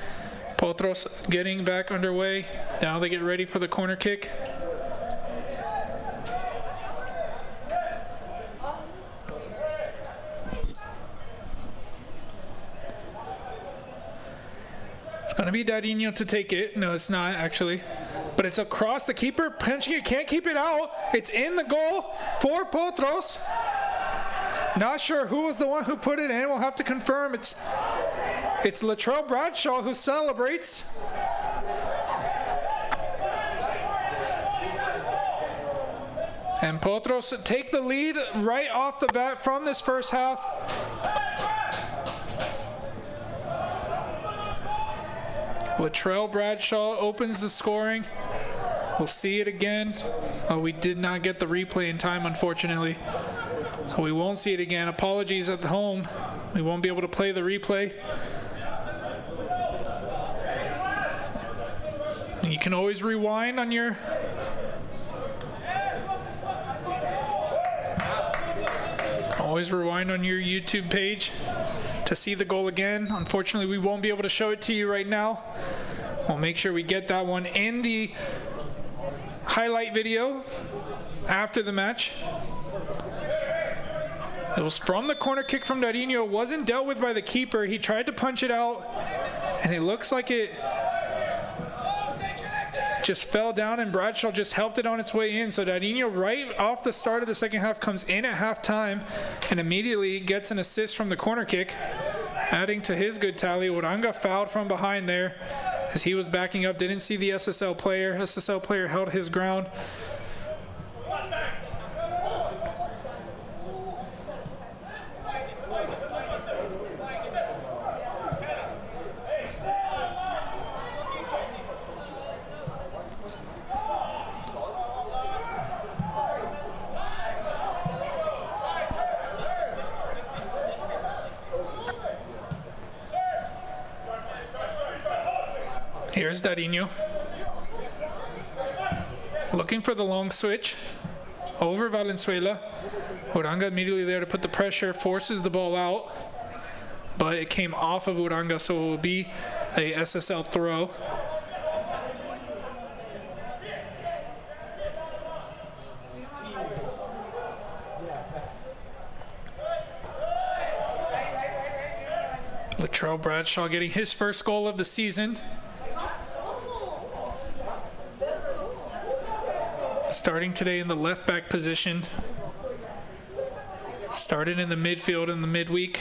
Potros getting back underway. Now they get ready for the corner kick. It's going to be Darinho to take it. No, it's not actually. But it's across the keeper, punching it, can't keep it out. It's in the goal for Potros. Not sure who was the one who put it in. We'll have to confirm. It's Latrell Bradshaw who celebrates. And Potros take the lead right off the bat from this first half. Latrell Bradshaw opens the scoring. We'll see it again. Oh, we did not get the replay in time, unfortunately. So we won't see it again. Apologies at home. We won't be able to play the replay. And you can always rewind on your YouTube page to see the goal again. Unfortunately, we won't be able to show it to you right now. We'll make sure we get that one in the highlight video after the match. It was from the corner kick from Darinho. It wasn't dealt with by the keeper. He tried to punch it out, and it looks like it just fell down, and Bradshaw just helped it on its way in. So Darinho, right off the start of the second half, comes in at halftime and immediately gets an assist from the corner kick, adding to his good tally. Uranga fouled from behind there as he was backing up. Didn't see the SSL player. SSL player held his ground. Here's Darinho. Looking for the long switch over Valenzuela. Uranga immediately there to put the pressure, forces the ball out, but it came off of Uranga, so it will be a SSL throw. Latrell Bradshaw getting his first goal of the season. Starting today in the left back position. Started in the midfield in the midweek.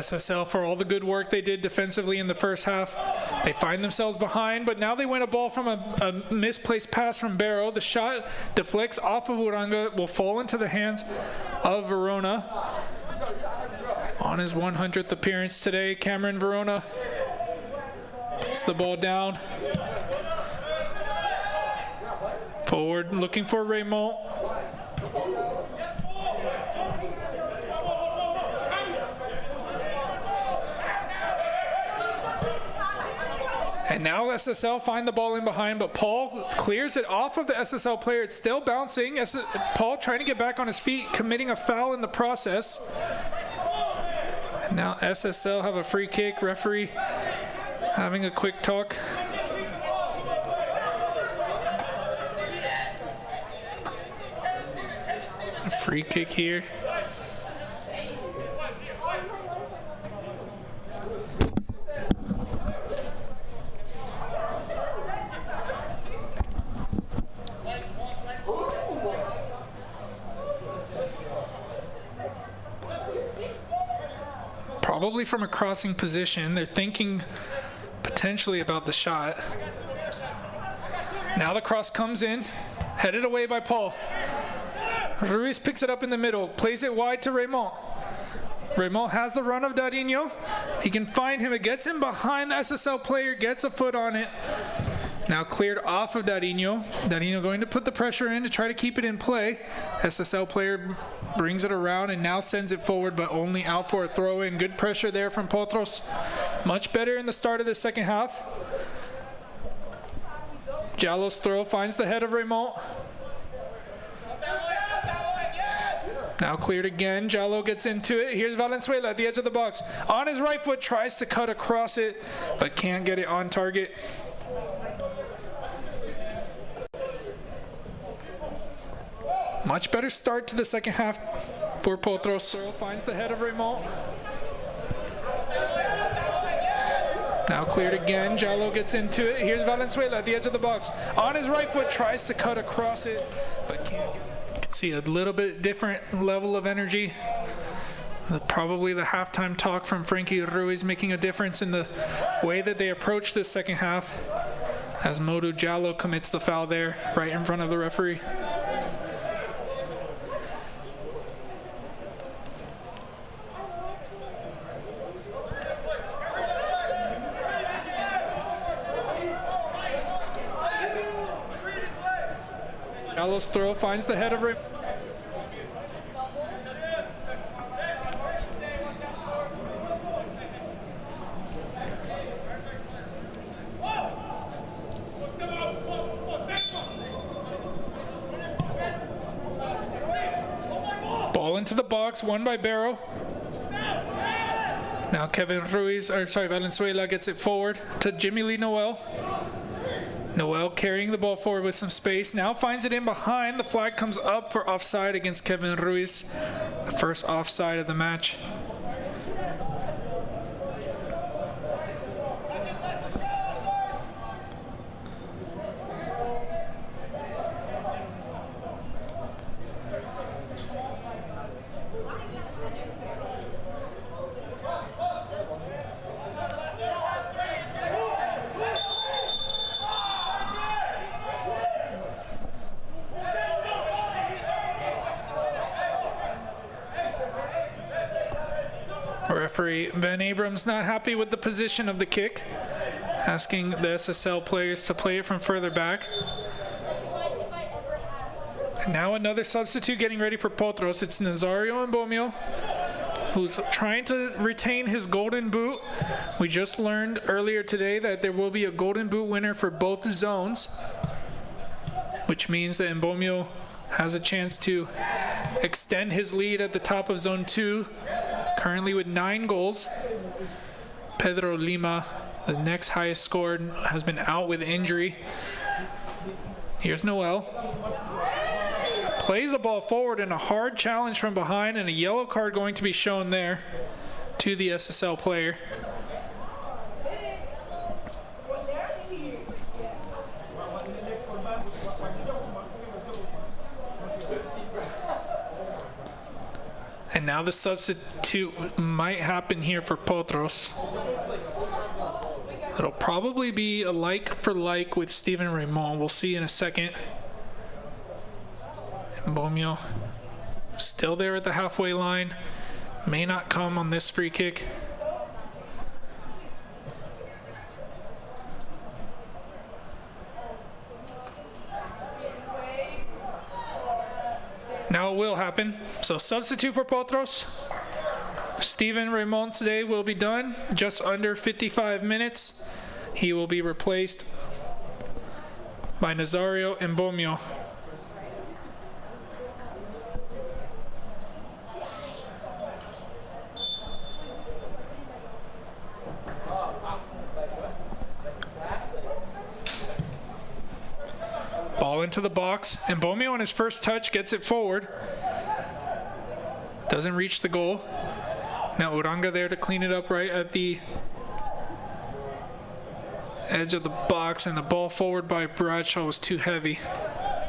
SSL, for all the good work they did defensively in the first half, they find themselves behind, but now they win a ball from a misplaced pass from Barrow. The shot deflects off of Uranga, will fall into the hands of Verona. On his 100th appearance today, Cameron Verona gets the ball down. Forward, looking for Raymond. And now SSL find the ball in behind, but Paul clears it off of the SSL player. It's still bouncing. Paul trying to get back on his feet, committing a foul in the process. And now SSL have a free kick. Referee having a quick talk. A free kick here. Probably from a crossing position. They're thinking potentially about the shot. Now the cross comes in, headed away by Paul. Ruiz picks it up in the middle, plays it wide to Raymond. Raymond has the run of Darinho. He can find him. It gets him behind the SSL player, gets a foot on it. Now cleared off of Darinho. Darinho going to put the pressure in to try to keep it in play. SSL player brings it around and now sends it forward, but only out for a throw-in. Good pressure there from Potros. Much better in the start of the second half. Jallo's throw finds the head of Raymond. Now cleared again. Jallo gets into it. Here's Valenzuela at the edge of the box. On his right foot, tries to cut across it, but can't get it on target. Much better start to the second half for Potros. Finds the head of Raymond. Now cleared again. Jallo gets into it. Here's Valenzuela at the edge of the box. On his right foot, tries to cut across it, but can't get it. You can see a little bit different level of energy. Probably the halftime talk from Frankie Ruiz making a difference in the way that they approach this second half, as Modou Jallo commits the foul there right in front of the referee. Jallo's throw finds the head of Raymond. Ball into the box, won by Barrow. Now Valenzuela gets it forward to Jimmy Lee Noel. Noel carrying the ball forward with some space. Now finds it in behind. The flag comes up for offside against Kevin Ruiz. The first offside of the match. Referee Ben Abrams not happy with the position of the kick, asking the SSL players to play it from further back. And now another substitute getting ready for Potros. It's Nazario Mbomio, who's trying to retain his golden boot. We just learned earlier today that there will be a golden boot winner for both zones, which means that Mbomio has a chance to extend his lead at the top of Zone 2, currently with 9 goals. Pedro Lima, the next highest scored, has been out with injury. Here's Noel. Plays the ball forward in a hard challenge from behind, and a yellow card going to be shown there to the SSL player. And now the substitute might happen here for Potros. It'll probably be a like for like with Steven Raymond. We'll see in a second. And Bomio still there at the halfway line. May not come on this free kick. Now it will happen. So substitute for Potros. Steven Raymond today will be done. Just under 55 minutes. He will be replaced by Nazario and Bomio. Ball into the box, and Bomio on his first touch gets it forward. Doesn't reach the goal. Now Uranga there to clean it up right at the edge of the box, and the ball forward by Bradshaw was too heavy.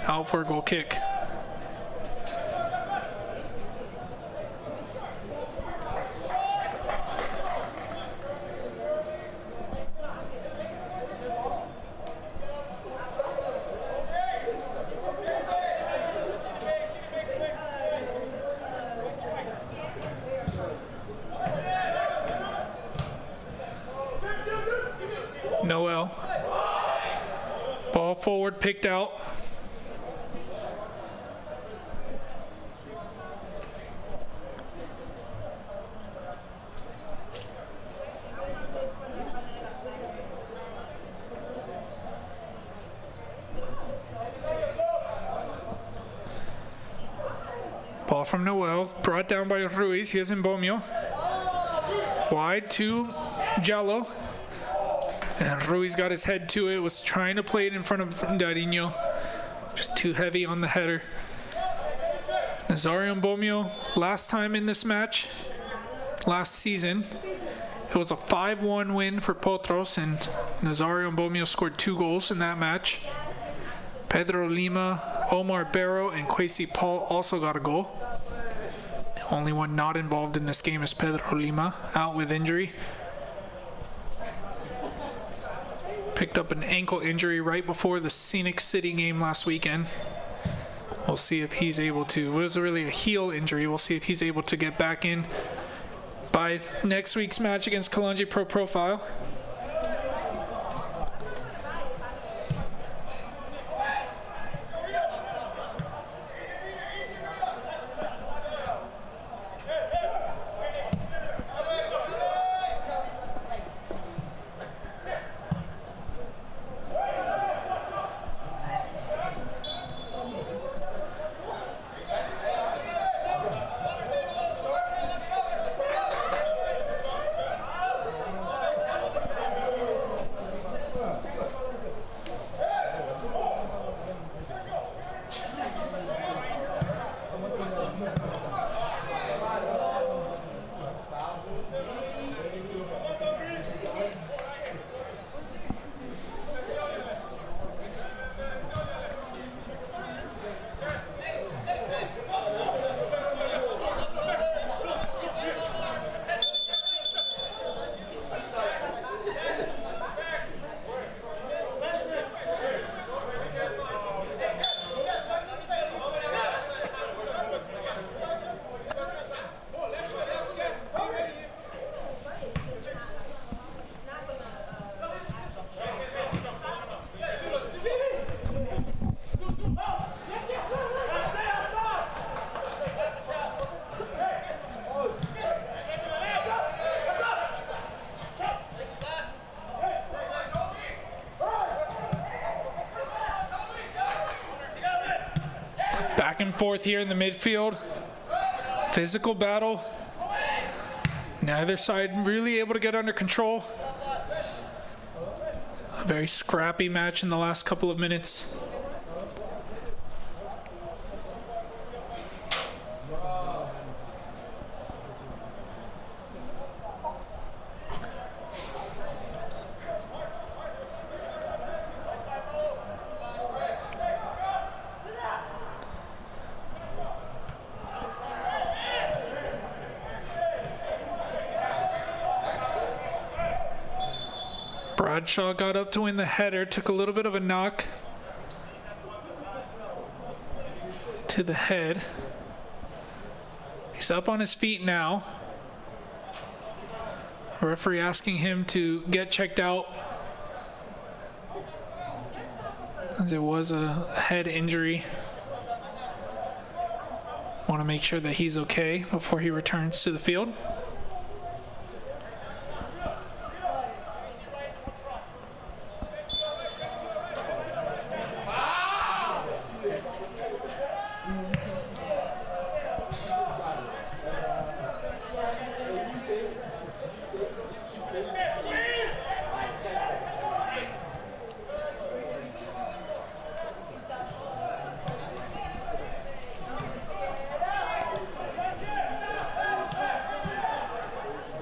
Out for a goal kick. Noel. Ball forward, picked out. Ball from Noel, brought down by Ruiz. Here's Mbomio. Wide to Jallo. And Ruiz got his head to it, was trying to play it in front of Darino. Just too heavy on the header. Nazario and Bomio, last time in this match, last season, it was a 5-1 win for Potros, and Nazario and Bomio scored 2 goals in that match. Pedro Lima, Omar Barrow, and Kwesi Paul also got a goal. The only one not involved in this game is Pedro Lima, out with injury. Picked up an ankle injury right before the Scenic City game last weekend. We'll see if he's able to. It was really a heel injury. We'll see if he's able to get back in by next week's match against Kalonji Pro Profile. Back and forth here in the midfield. Physical battle. Neither side really able to get under control. A very scrappy match in the last couple of minutes. Bradshaw got up to win the header, took a little bit of a knock to the head. He's up on his feet now. Referee asking him to get checked out, as it was a head injury. Want to make sure that he's okay before he returns to the field.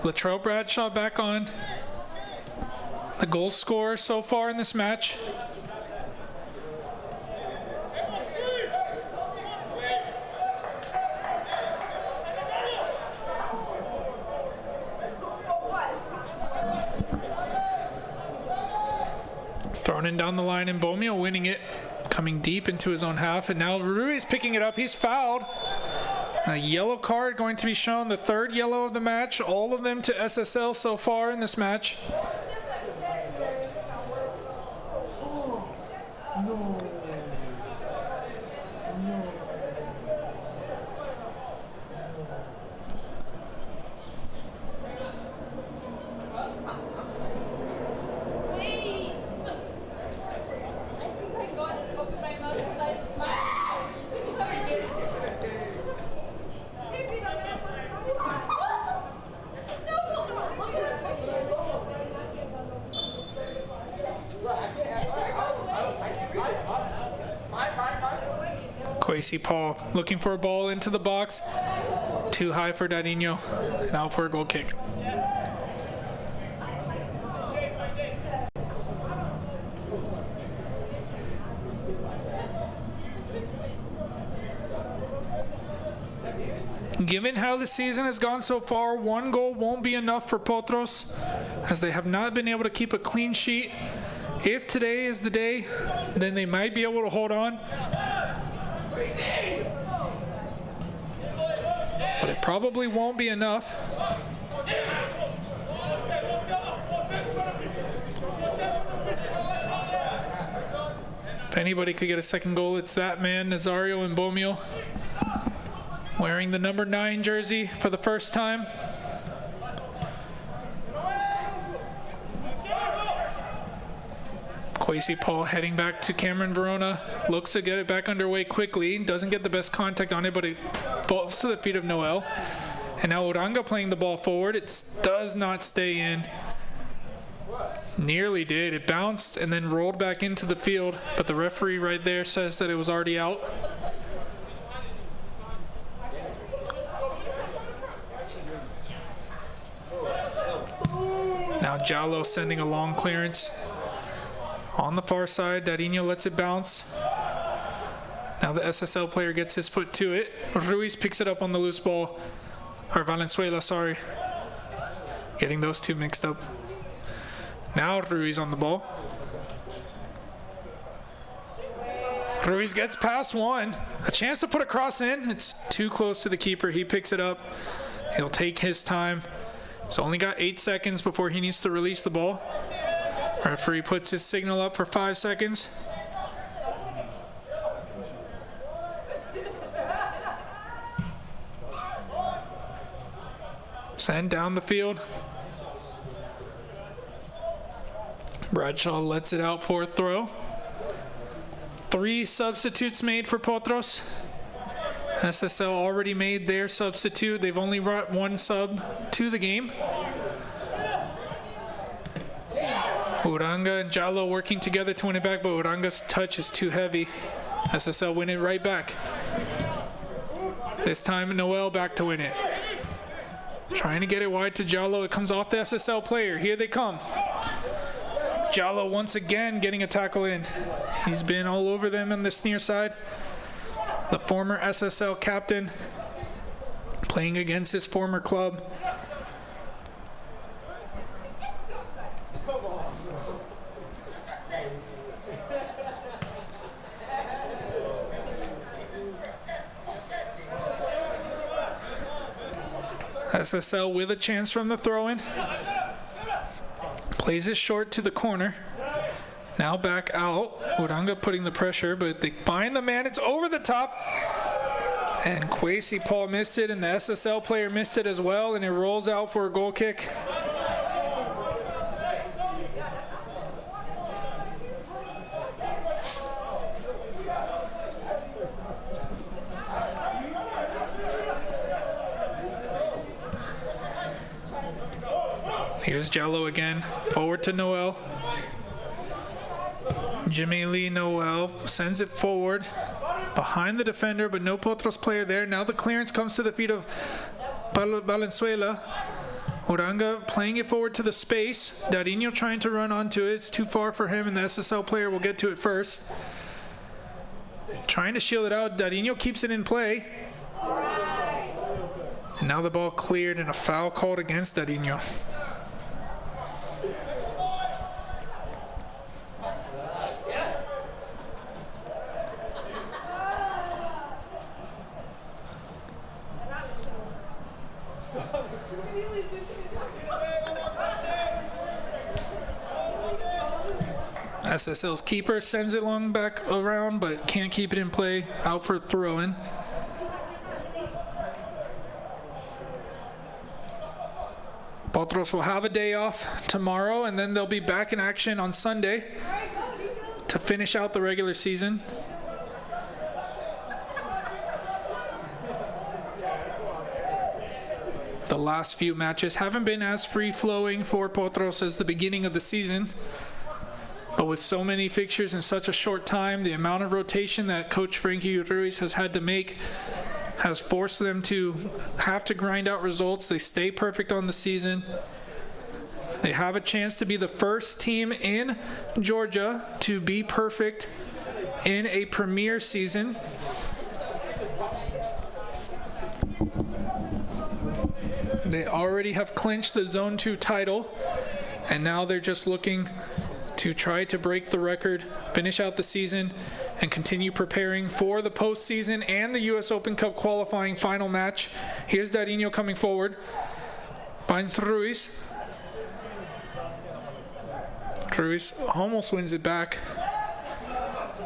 Latrell Bradshaw back on, the goal scorer so far in this match. Thrown in down the line, and Bomio winning it, coming deep into his own half, and now Ruiz picking it up. He's fouled. A yellow card going to be shown, the third yellow of the match, all of them to SSL so far in this match. Kwesi Paul looking for a ball into the box. Too high for Dadinho. And out for a goal kick. Given how the season has gone so far, one goal won't be enough for Potros, as they have not been able to keep a clean sheet. If today is the day, then they might be able to hold on. But it probably won't be enough. If anybody could get a second goal, it's that man, Nazario and Bomio, wearing the number 9 jersey for the first time. Kwesi Paul heading back to Cameron Verona, looks to get it back underway quickly, doesn't get the best contact on it, but it falls to the feet of Noel. And now Uranga playing the ball forward. It does not stay in. Nearly did. It bounced and then rolled back into the field, but the referee right there says that it was already out. Now Jallo sending a long clearance. On the far side, Dadinho lets it bounce. Now the SSL player gets his foot to it. Ruiz picks it up on the loose ball. Or Valenzuela, sorry. Getting those two mixed up. Now Ruiz on the ball. Ruiz gets past one. A chance to put a cross in. It's too close to the keeper. He picks it up. He'll take his time. He's only got 8 seconds before he needs to release the ball. Referee puts his signal up for 5 seconds. Send down the field. Bradshaw lets it out for a throw. 3 substitutes made for Potros. SSL already made their substitute. They've only brought 1 sub to the game. Uranga and Jallo working together to win it back, but Uranga's touch is too heavy. SSL win it right back. This time Noel back to win it. Trying to get it wide to Jallo. It comes off the SSL player. Here they come. Jallo once again getting a tackle in. He's been all over them on this near side. The former SSL captain playing against his former club. SSL with a chance from the throw-in. Plays it short to the corner. Now back out. Uranga putting the pressure, but they find the man. It's over the top. And Kwesi Paul missed it, and the SSL player missed it as well, and it rolls out for a goal kick. Here's Jello again, forward to Noel. Jimmy Lee Noel sends it forward, behind the defender, but no Potros player there. Now the clearance comes to the feet of Valenzuela. Uranga playing it forward to the space. Darinho trying to run onto it. It's too far for him, and the SSL player will get to it first. Trying to shield it out. Darinho keeps it in play. And now the ball cleared and a foul called against Darinho. SSL's keeper sends it long back around, but can't keep it in play. Out for a throw-in. Potros will have a day off tomorrow, and then they'll be back in action on Sunday to finish out the regular season. The last few matches haven't been as free-flowing for Potros as the beginning of the season. But with so many fixtures in such a short time, the amount of rotation that Coach Frankie Ruiz has had to make has forced them to have to grind out results. They stay perfect on the season. They have a chance to be the first team in Georgia to be perfect in a premier season. They already have clinched the Zone 2 title, and now they're just looking to try to break the record, finish out the season, and continue preparing for the postseason and the U.S. Open Cup qualifying final match. Here's Darinho coming forward. Finds Ruiz. Ruiz almost wins it back.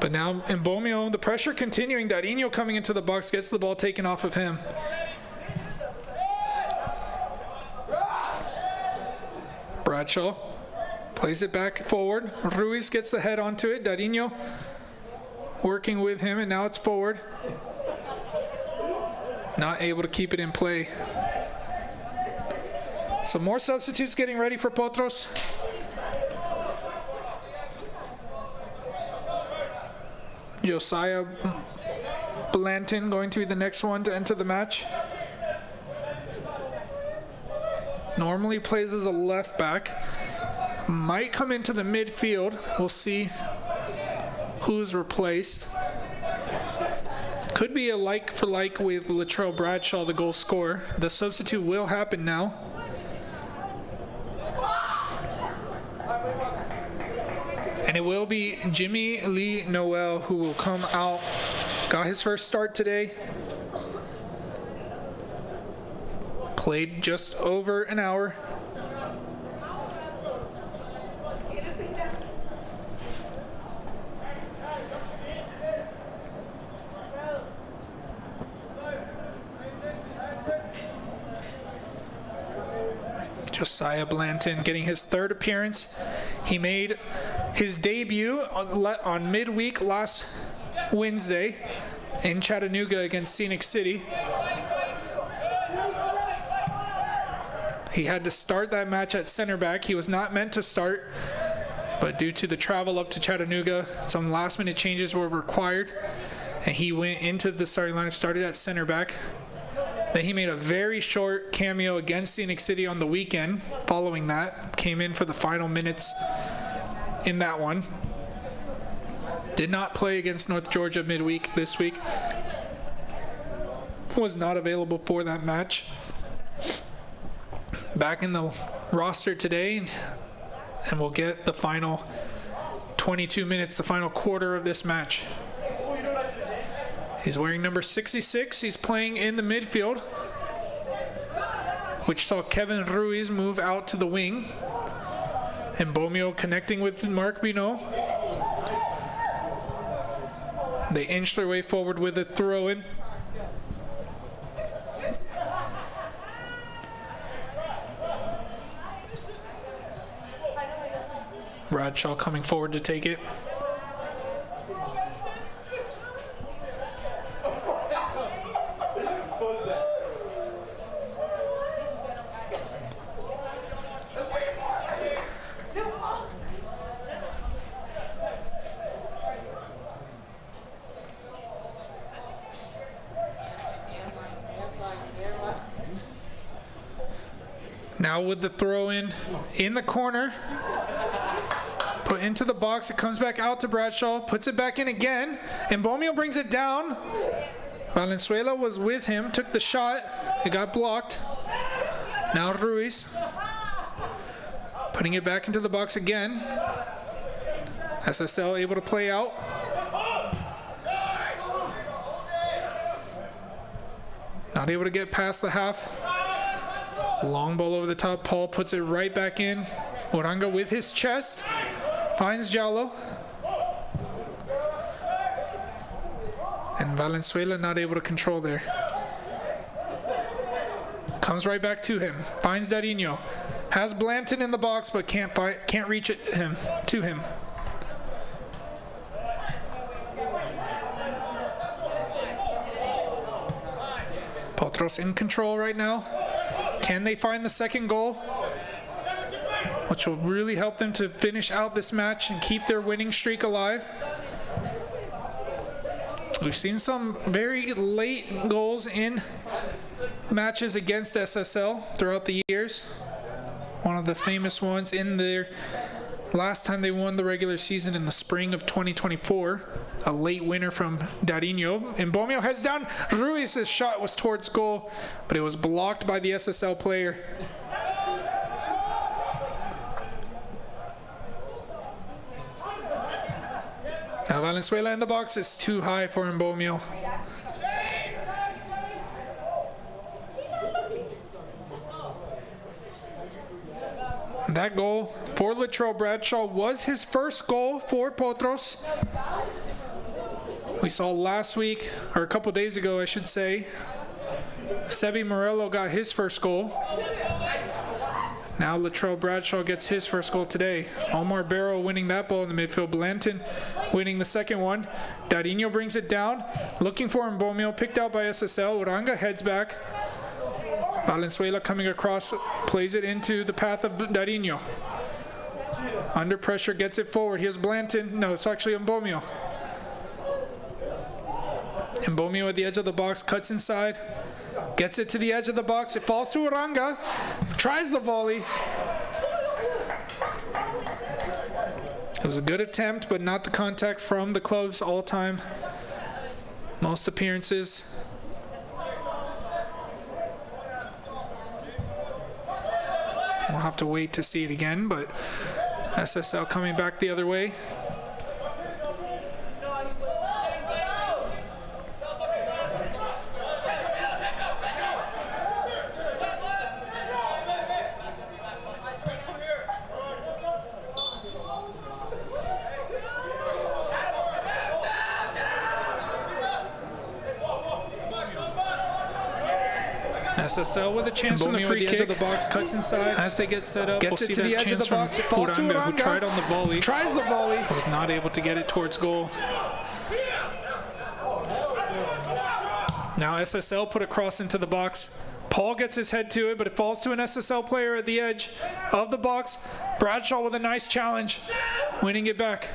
But now Mbomio, the pressure continuing. Darinho coming into the box, gets the ball taken off of him. Bradshaw plays it back forward. Ruiz gets the head onto it. Darinho working with him, and now it's forward. Not able to keep it in play. So more substitutes getting ready for Potros. Josiah Blanton going to be the next one to enter the match. Normally plays as a left back. Might come into the midfield. We'll see who's replaced. Could be a like for like with Latrell Bradshaw, the goal scorer. The substitute will happen now. And it will be Jimmy Lee Noel who will come out. Got his first start today. Played just over an hour. Josiah Blanton getting his third appearance. He made his debut on midweek last Wednesday in Chattanooga against Scenic City. He had to start that match at center back. He was not meant to start, but due to the travel up to Chattanooga, some last minute changes were required, and he went into the starting lineup, started at center back. Then he made a very short cameo against Scenic City on the weekend. Following that, came in for the final minutes in that one. Did not play against North Georgia midweek this week. Was not available for that match. Back in the roster today, and we'll get the final 22 minutes, the final quarter of this match. He's wearing number 66. He's playing in the midfield. which saw Kevin Ruiz move out to the wing. And Bomio connecting with Mark Bino. They inch their way forward with a throw-in. Bradshaw coming forward to take it. Now with the throw in the corner, put into the box, it comes back out to Bradshaw, puts it back in again, and Bomio brings it down. Valenzuela was with him, took the shot, it got blocked. Now Ruiz, putting it back into the box again. SSL able to play out. Not able to get past the half. Long ball over the top. Paul puts it right back in. Oranga with his chest finds Jallo. And Valenzuela not able to control there. Comes right back to him. Finds Darinho. Has Blanton in the box but can't reach it to him. Potros in control right now. Can they find the second goal? Which will really help them to finish out this match and keep their winning streak alive. We've seen some very late goals in matches against SSL throughout the years. One of the famous ones in their last time they won the regular season in the spring of 2024. A late winner from Darinho. And Bomio heads down. Ruiz's shot was towards goal, but it was blocked by the SSL player. Now Valenzuela in the box is too high for Bomio. That goal for Latrell Bradshaw was his first goal for Potros. We saw last week, or a couple days ago, I should say, Sebi Morello got his first goal. Now Latrell Bradshaw gets his first goal today. Omar Barrow winning that ball in the midfield. Blanton winning the second one. Darinho brings it down. Looking for Mbomio, picked out by SSL. Oranga heads back. Valenzuela coming across, plays it into the path of Darinho. Under pressure, gets it forward. Here's Blanton. No, it's actually Mbomio. Mbomio at the edge of the box, cuts inside, gets it to the edge of the box. It falls to Oranga, tries the volley. It was a good attempt, but not the contact from the club's all-time most appearances. We'll have to wait to see it again, but SSL coming back the other way. SSL with a chance on the free kick. Edge of the box, cuts inside as they get set up. Gets it to the edge of the box. It falls to Oranga, who tried on the volley. Tries the volley. Was not able to get it towards goal. Now SSL put a cross into the box. Paul gets his head to it, but it falls to an SSL player at the edge of the box. Bradshaw with a nice challenge, winning it back,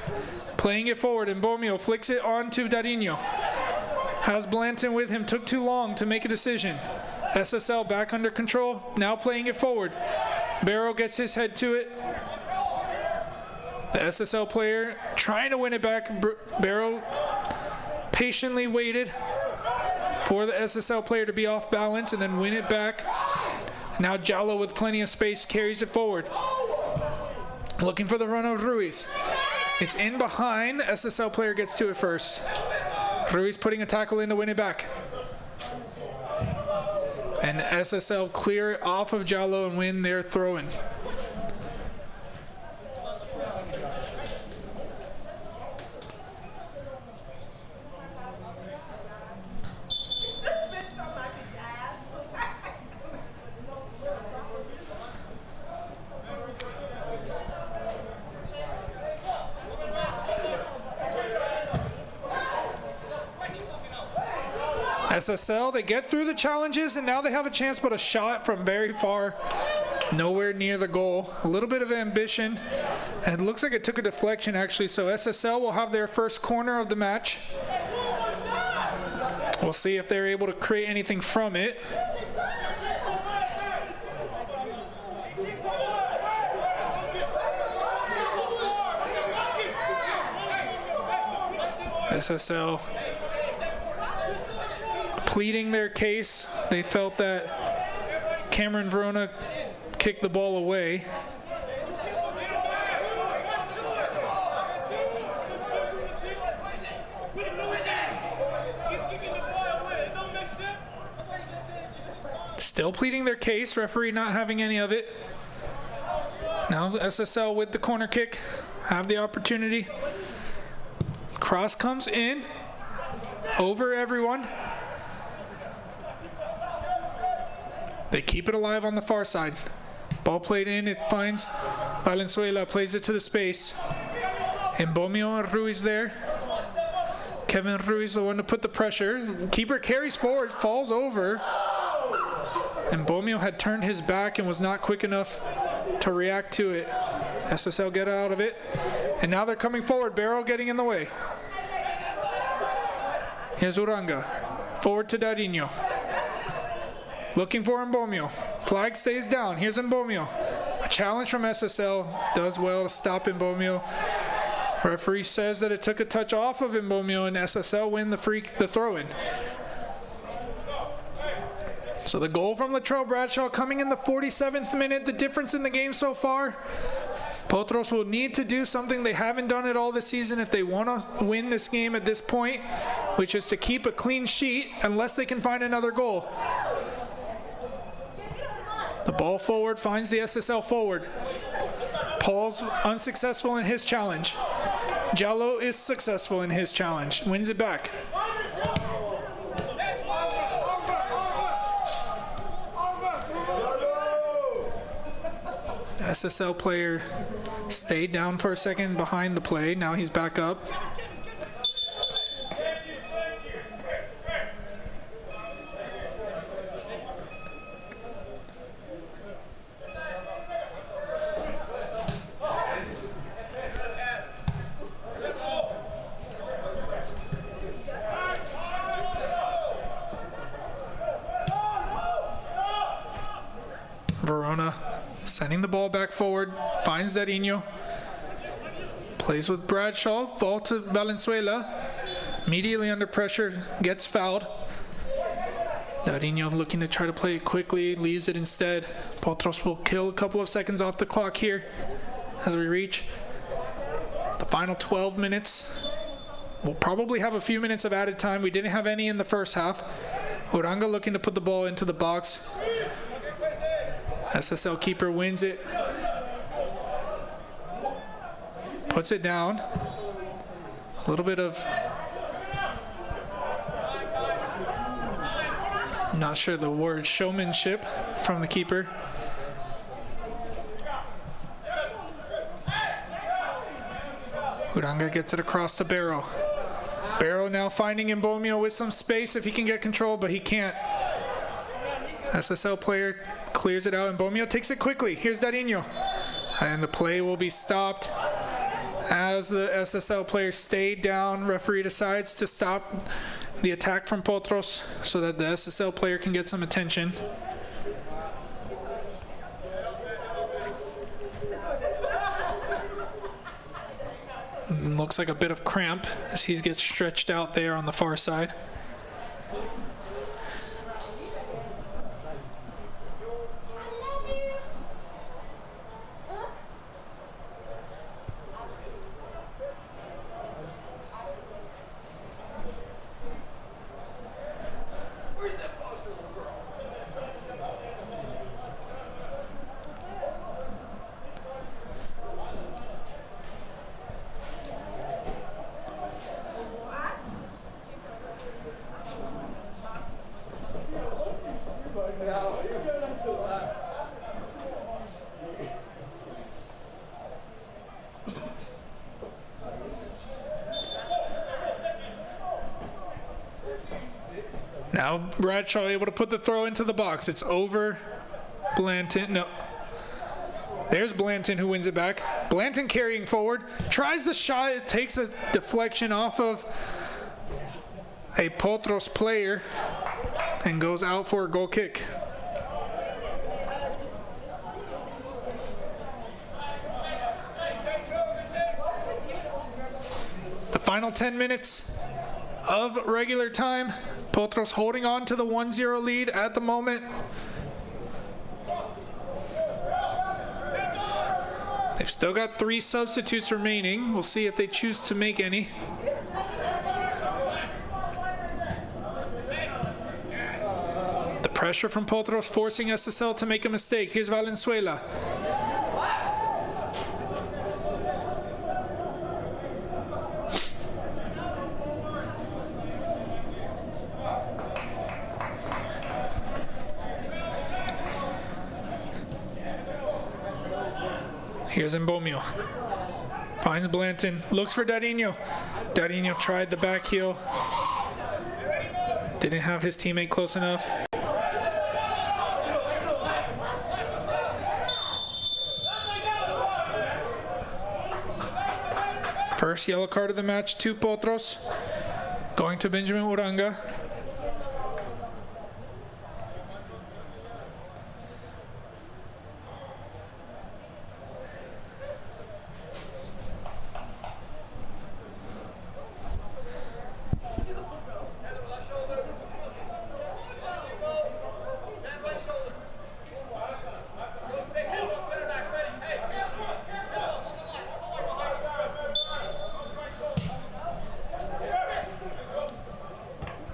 playing it forward, and Bomio flicks it on to Darinho. Has Blanton with him, took too long to make a decision. SSL back under control, now playing it forward. Barrow gets his head to it. The SSL player trying to win it back. Barrow patiently waited for the SSL player to be off balance and then win it back. Now Jallo with plenty of space carries it forward. Looking for the run of Ruiz. It's in behind. SSL player gets to it first. Ruiz putting a tackle in to win it back. And SSL clear it off of Jallo and win their throw-in. SSL, they get through the challenges, and now they have a chance, but a shot from very far, nowhere near the goal. A little bit of ambition, and it looks like it took a deflection, actually, so SSL will have their first corner of the match. We'll see if they're able to create anything from it. SSL pleading their case. They felt that Cameron Verona kicked the ball away. Still pleading their case, referee not having any of it. Now SSL with the corner kick, have the opportunity. Cross comes in, over everyone. They keep it alive on the far side. Ball played in, it finds Valenzuela, plays it to the space. And Bomio and Ruiz there. Kevin Ruiz, the one to put the pressure. Keeper carries forward, falls over. And Bomio had turned his back and was not quick enough to react to it. SSL get out of it. And now they're coming forward. Barrow getting in the way. Here's Uranga. Forward to Dadinho. Looking for Mbomio. Flag stays down. Here's Mbomio. A challenge from SSL. Does well to stop Mbomio. Referee says that it took a touch off of Mbomio, and SSL win the throw-in. So the goal from Latrell Bradshaw coming in the 47th minute. The difference in the game so far. Potros will need to do something they haven't done it all this season if they want to win this game at this point, which is to keep a clean sheet unless they can find another goal. The ball forward finds the SSL forward. Paul's unsuccessful in his challenge. Jallo is successful in his challenge. Wins it back. SSL player stayed down for a second behind the play. Now he's back up. Verona sending the ball back forward, finds Dadinho, plays with Bradshaw, ball to Valenzuela, immediately under pressure, gets fouled. Dadinho looking to try to play it quickly, leaves it instead. Potros will kill a couple of seconds off the clock here as we reach the final 12 minutes. We'll probably have a few minutes of added time. We didn't have any in the first half. Uranga looking to put the ball into the box. SSL keeper wins it. Puts it down. A little bit of, not sure the word, showmanship from the keeper. Uranga gets it across to Barrow. Barrow now finding Mbomio with some space if he can get control, but he can't. SSL player clears it out, and Mbomio takes it quickly. Here's Dadinho. And the play will be stopped as the SSL player stayed down. Referee decides to stop the attack from Potros so that the SSL player can get some attention. Looks like a bit of cramp as he gets stretched out there on the far side. Now Bradshaw able to put the throw into the box. It's over Blanton. No. There's Blanton who wins it back. Blanton carrying forward. Tries the shot. It takes a deflection off of a Potros player and goes out for a goal kick. The final 10 minutes of regular time. Potros holding on to the 1-0 lead at the moment. They've still got 3 substitutes remaining. We'll see if they choose to make any. The pressure from Potros forcing SSL to make a mistake. Here's Valenzuela. Here's Mbomio. Finds Blanton. Looks for Darinho. Darinho tried the back heel. Didn't have his teammate close enough. First yellow card of the match to Potros. Going to Benjamin Uranga.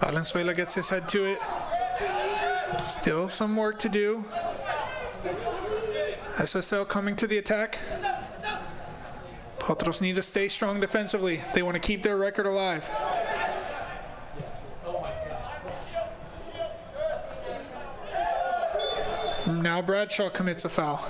Valenzuela gets his head to it. Still some work to do. SSL coming to the attack. Potros need to stay strong defensively. They want to keep their record alive. Now Bradshaw commits a foul.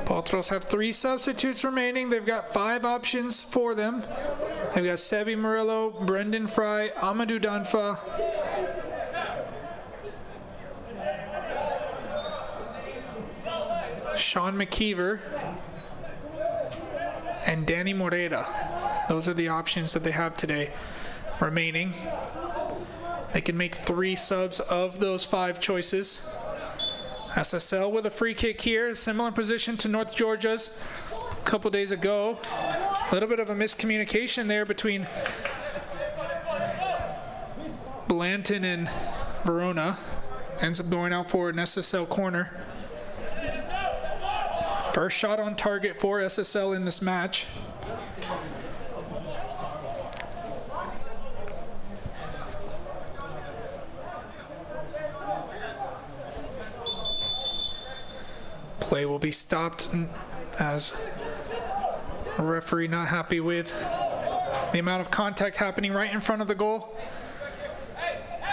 Potros have 3 substitutes remaining. They've got 5 options for them. They've got Sebi Murillo, Brendan Fry, Amadou Danfa, Sean McKeever, and Danny Morera. Those are the options that they have today remaining. They can make 3 subs of those 5 choices. SSL with a free kick here, similar position to North Georgia's a couple days ago. A little bit of a miscommunication there between Blanton and Verona. Ends up going out for an SSL corner. First shot on target for SSL in this match. Play will be stopped as a referee not happy with the amount of contact happening right in front of the goal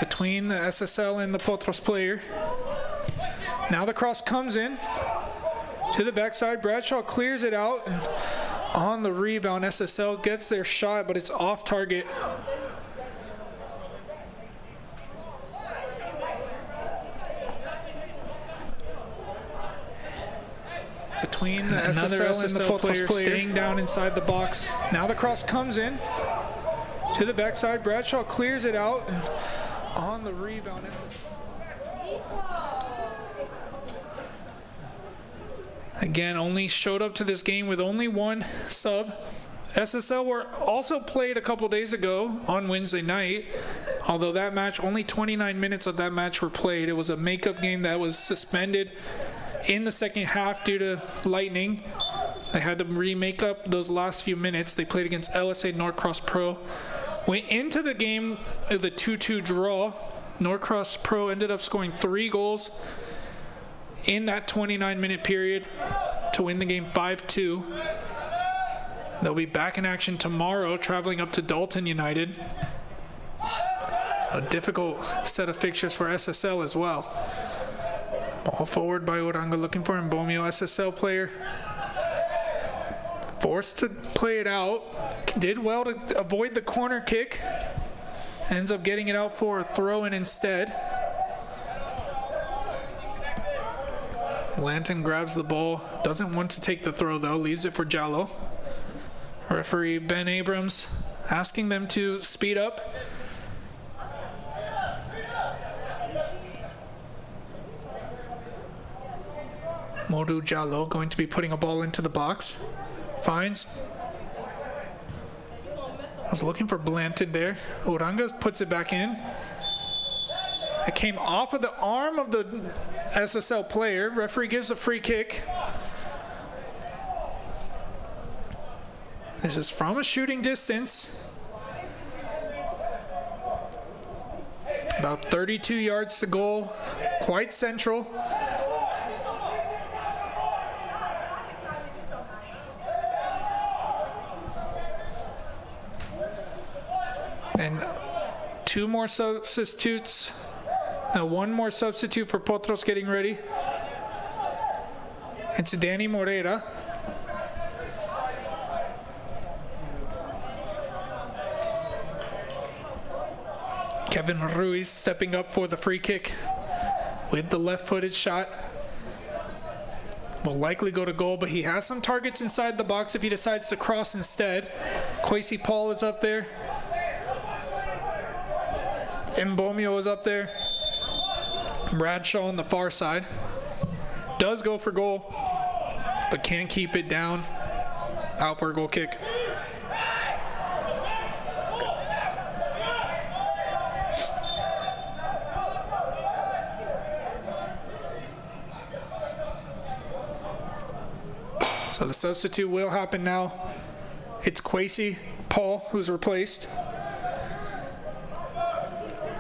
between the SSL and the Potros player. Now the cross comes in to the backside. Bradshaw clears it out, and on the rebound, SSL gets their shot, but it's off target. Between the SSL and the Potros player staying down inside the box. Now the cross comes in to the backside. Bradshaw clears it out, and on the rebound, again, only showed up to this game with only 1 sub. SSL were also played a couple days ago on Wednesday night, although that match, only 29 minutes of that match were played. It was a makeup game that was suspended in the second half due to lightning. They had to remake up those last few minutes. They played against LSA Norcross Pro. Went into the game with a 2-2 draw. Norcross Pro ended up scoring 3 goals in that 29-minute period to win the game 5-2. They'll be back in action tomorrow, traveling up to Dalton United. A difficult set of fixtures for SSL as well. Ball forward by Uranga, looking for Mbomio, SSL player. Forced to play it out. Did well to avoid the corner kick. Ends up getting it out for a throw-in instead. Blanton grabs the ball. Doesn't want to take the throw though. Leaves it for Jallo. Referee Ben Abrams asking them to speed up. Modu Jallo going to be putting a ball into the box. Finds. I was looking for Blanton there. Uranga puts it back in. It came off of the arm of the SSL player. Referee gives a free kick. This is from a shooting distance. About 32 yards to goal. Quite central. And two more substitutes. Now one more substitute for Potros getting ready. It's Danny Moreira. Kevin Ruiz stepping up for the free kick with the left-footed shot. Will likely go to goal, but he has some targets inside the box if he decides to cross instead. Kwesi Paul is up there. Mbomio is up there. Bradshaw on the far side. Does go for goal, but can't keep it down. Out for a goal kick. So the substitute will happen now. It's Kwesi Paul who's replaced.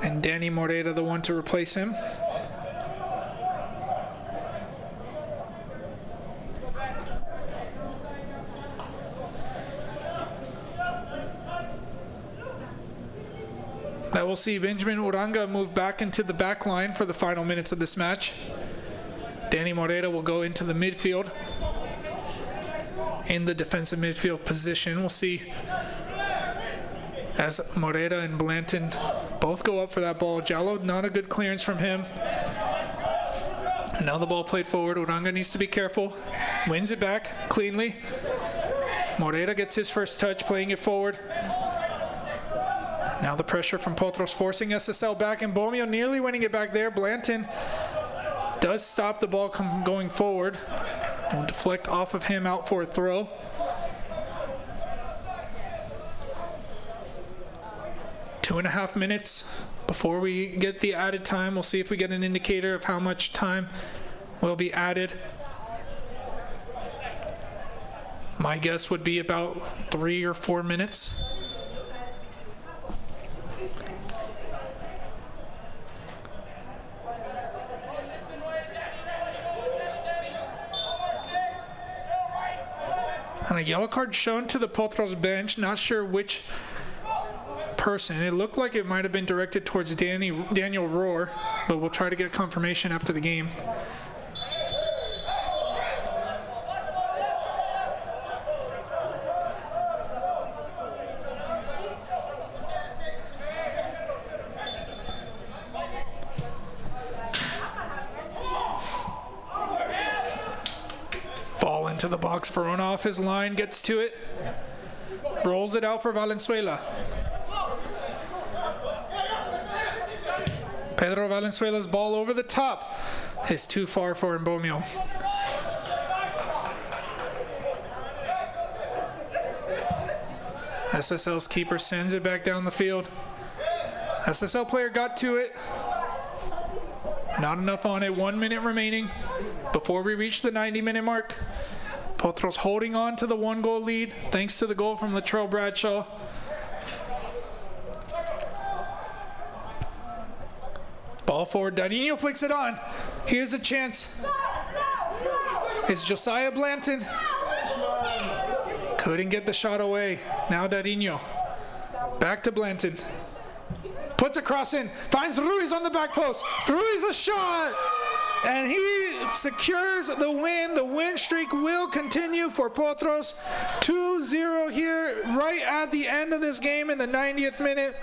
And Danny Moreira, the one to replace him. That will see Benjamin Uranga move back into the back line for the final minutes of this match. Danny Moreira will go into the midfield. In the defensive midfield position, we'll see as Moreira and Blanton both go up for that ball. Jallo, not a good clearance from him. And now the ball played forward. Uranga needs to be careful. Wins it back cleanly. Moreira gets his first touch, playing it forward. Now the pressure from Potros forcing SSL back, and Bomio nearly winning it back there. Blanton does stop the ball going forward. Will deflect off of him out for a throw. Two and a half minutes before we get the added time. We'll see if we get an indicator of how much time will be added. My guess would be about 3 or 4 minutes. And a yellow card shown to the Potros bench. Not sure which person. It looked like it might have been directed towards Daniel Rohr, but we'll try to get confirmation after the game. Ball into the box. Verona off his line, gets to it. Rolls it out for Valenzuela. Pedro Valenzuela's ball over the top is too far for Mbomio. SSL's keeper sends it back down the field. SSL player got to it. Not enough on it. 1 minute remaining before we reach the 90-minute mark. Potros holding on to the 1-goal lead thanks to the goal from Latrell Bradshaw. Ball forward, Dadinho flicks it on. Here's a chance. It's Josiah Blanton. Couldn't get the shot away. Now Dadinho. Back to Blanton. Puts a cross in. Finds Ruiz on the back post. Ruiz a shot. And he secures the win. The win streak will continue for Potros. 2-0 here right at the end of this game in the 90th minute.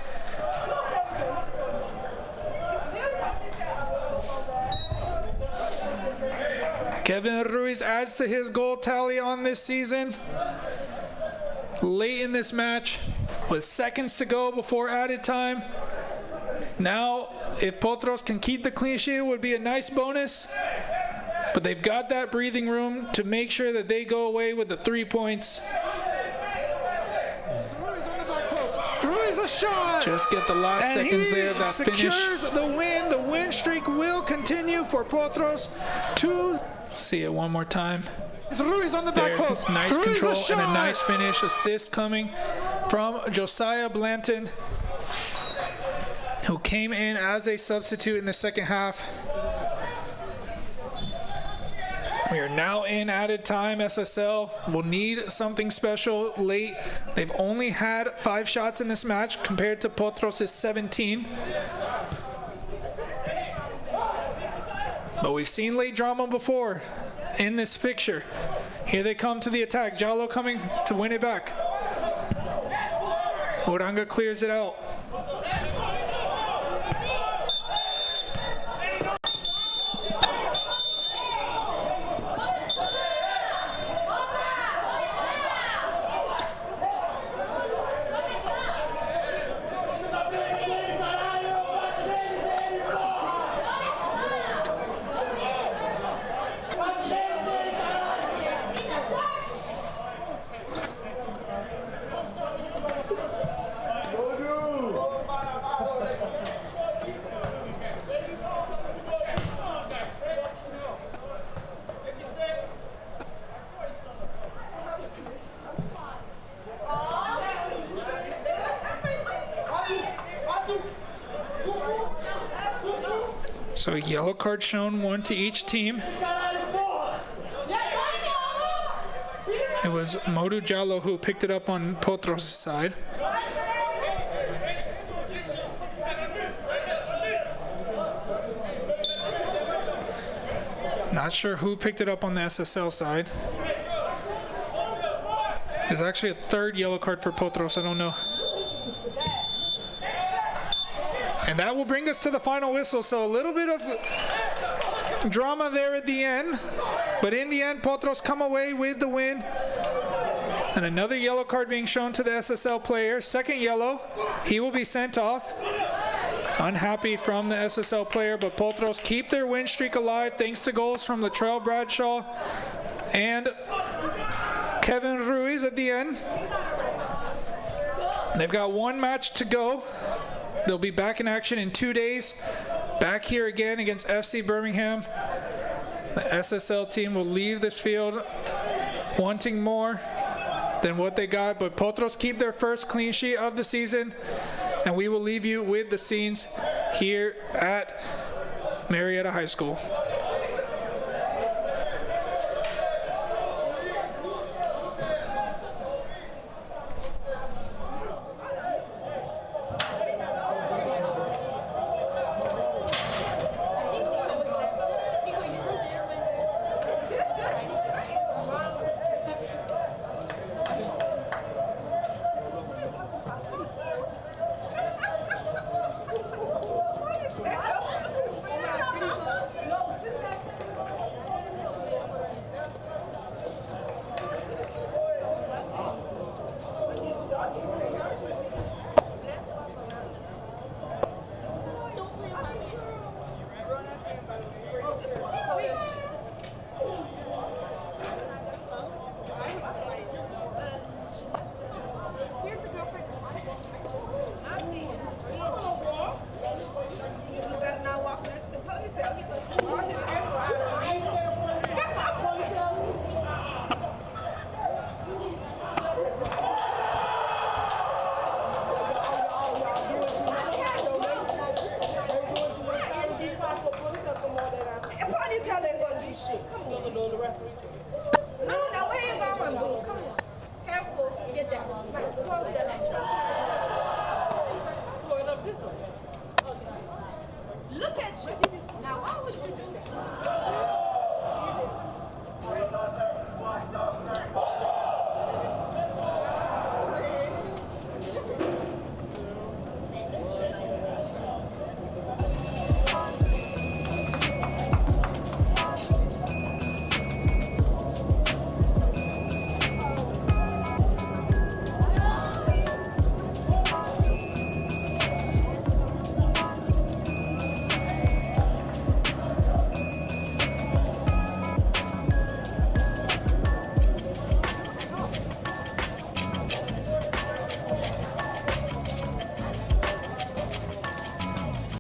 Kevin Ruiz adds to his goal tally on this season. Late in this match, with seconds to go before added time. Now, if Potros can keep the clean sheet, it would be a nice bonus. But they've got that breathing room to make sure that they go away with the 3 points. Ruiz on the back post. Ruiz a shot. Just get the last seconds there of that finish. Secures the win. The win streak will continue for Potros. See it one more time. Ruiz on the back post. Nice Ruiz control and a nice finish. Assist coming from Josiah Blanton, who came in as a substitute in the second half. We are now in added time. SSL will need something special late. They've only had 5 shots in this match compared to Potros' 17. But we've seen late drama before in this fixture. Here they come to the attack. Jallo coming to win it back. Oranga clears it out. So yellow card shown, 1 to each team. It was Modu Jallo who picked it up on Potros' side. Not sure who picked it up on the SSL side. There's actually a 3rd yellow card for Potros, I don't know. And that will bring us to the final whistle. So a little bit of drama there at the end. But in the end, Potros come away with the win. And another yellow card being shown to the SSL player. 2nd yellow. He will be sent off. Unhappy from the SSL player, but Potros keep their win streak alive thanks to goals from Latrell Bradshaw and Kevin Ruiz at the end. They've got 1 match to go. They'll be back in action in 2 days. Back here again against FC Birmingham. The SSL team will leave this field wanting more than what they got, but Potros keep their first clean sheet of the season, and we will leave you with the scenes here at Marietta High School. Look at you. Now, why would you do that?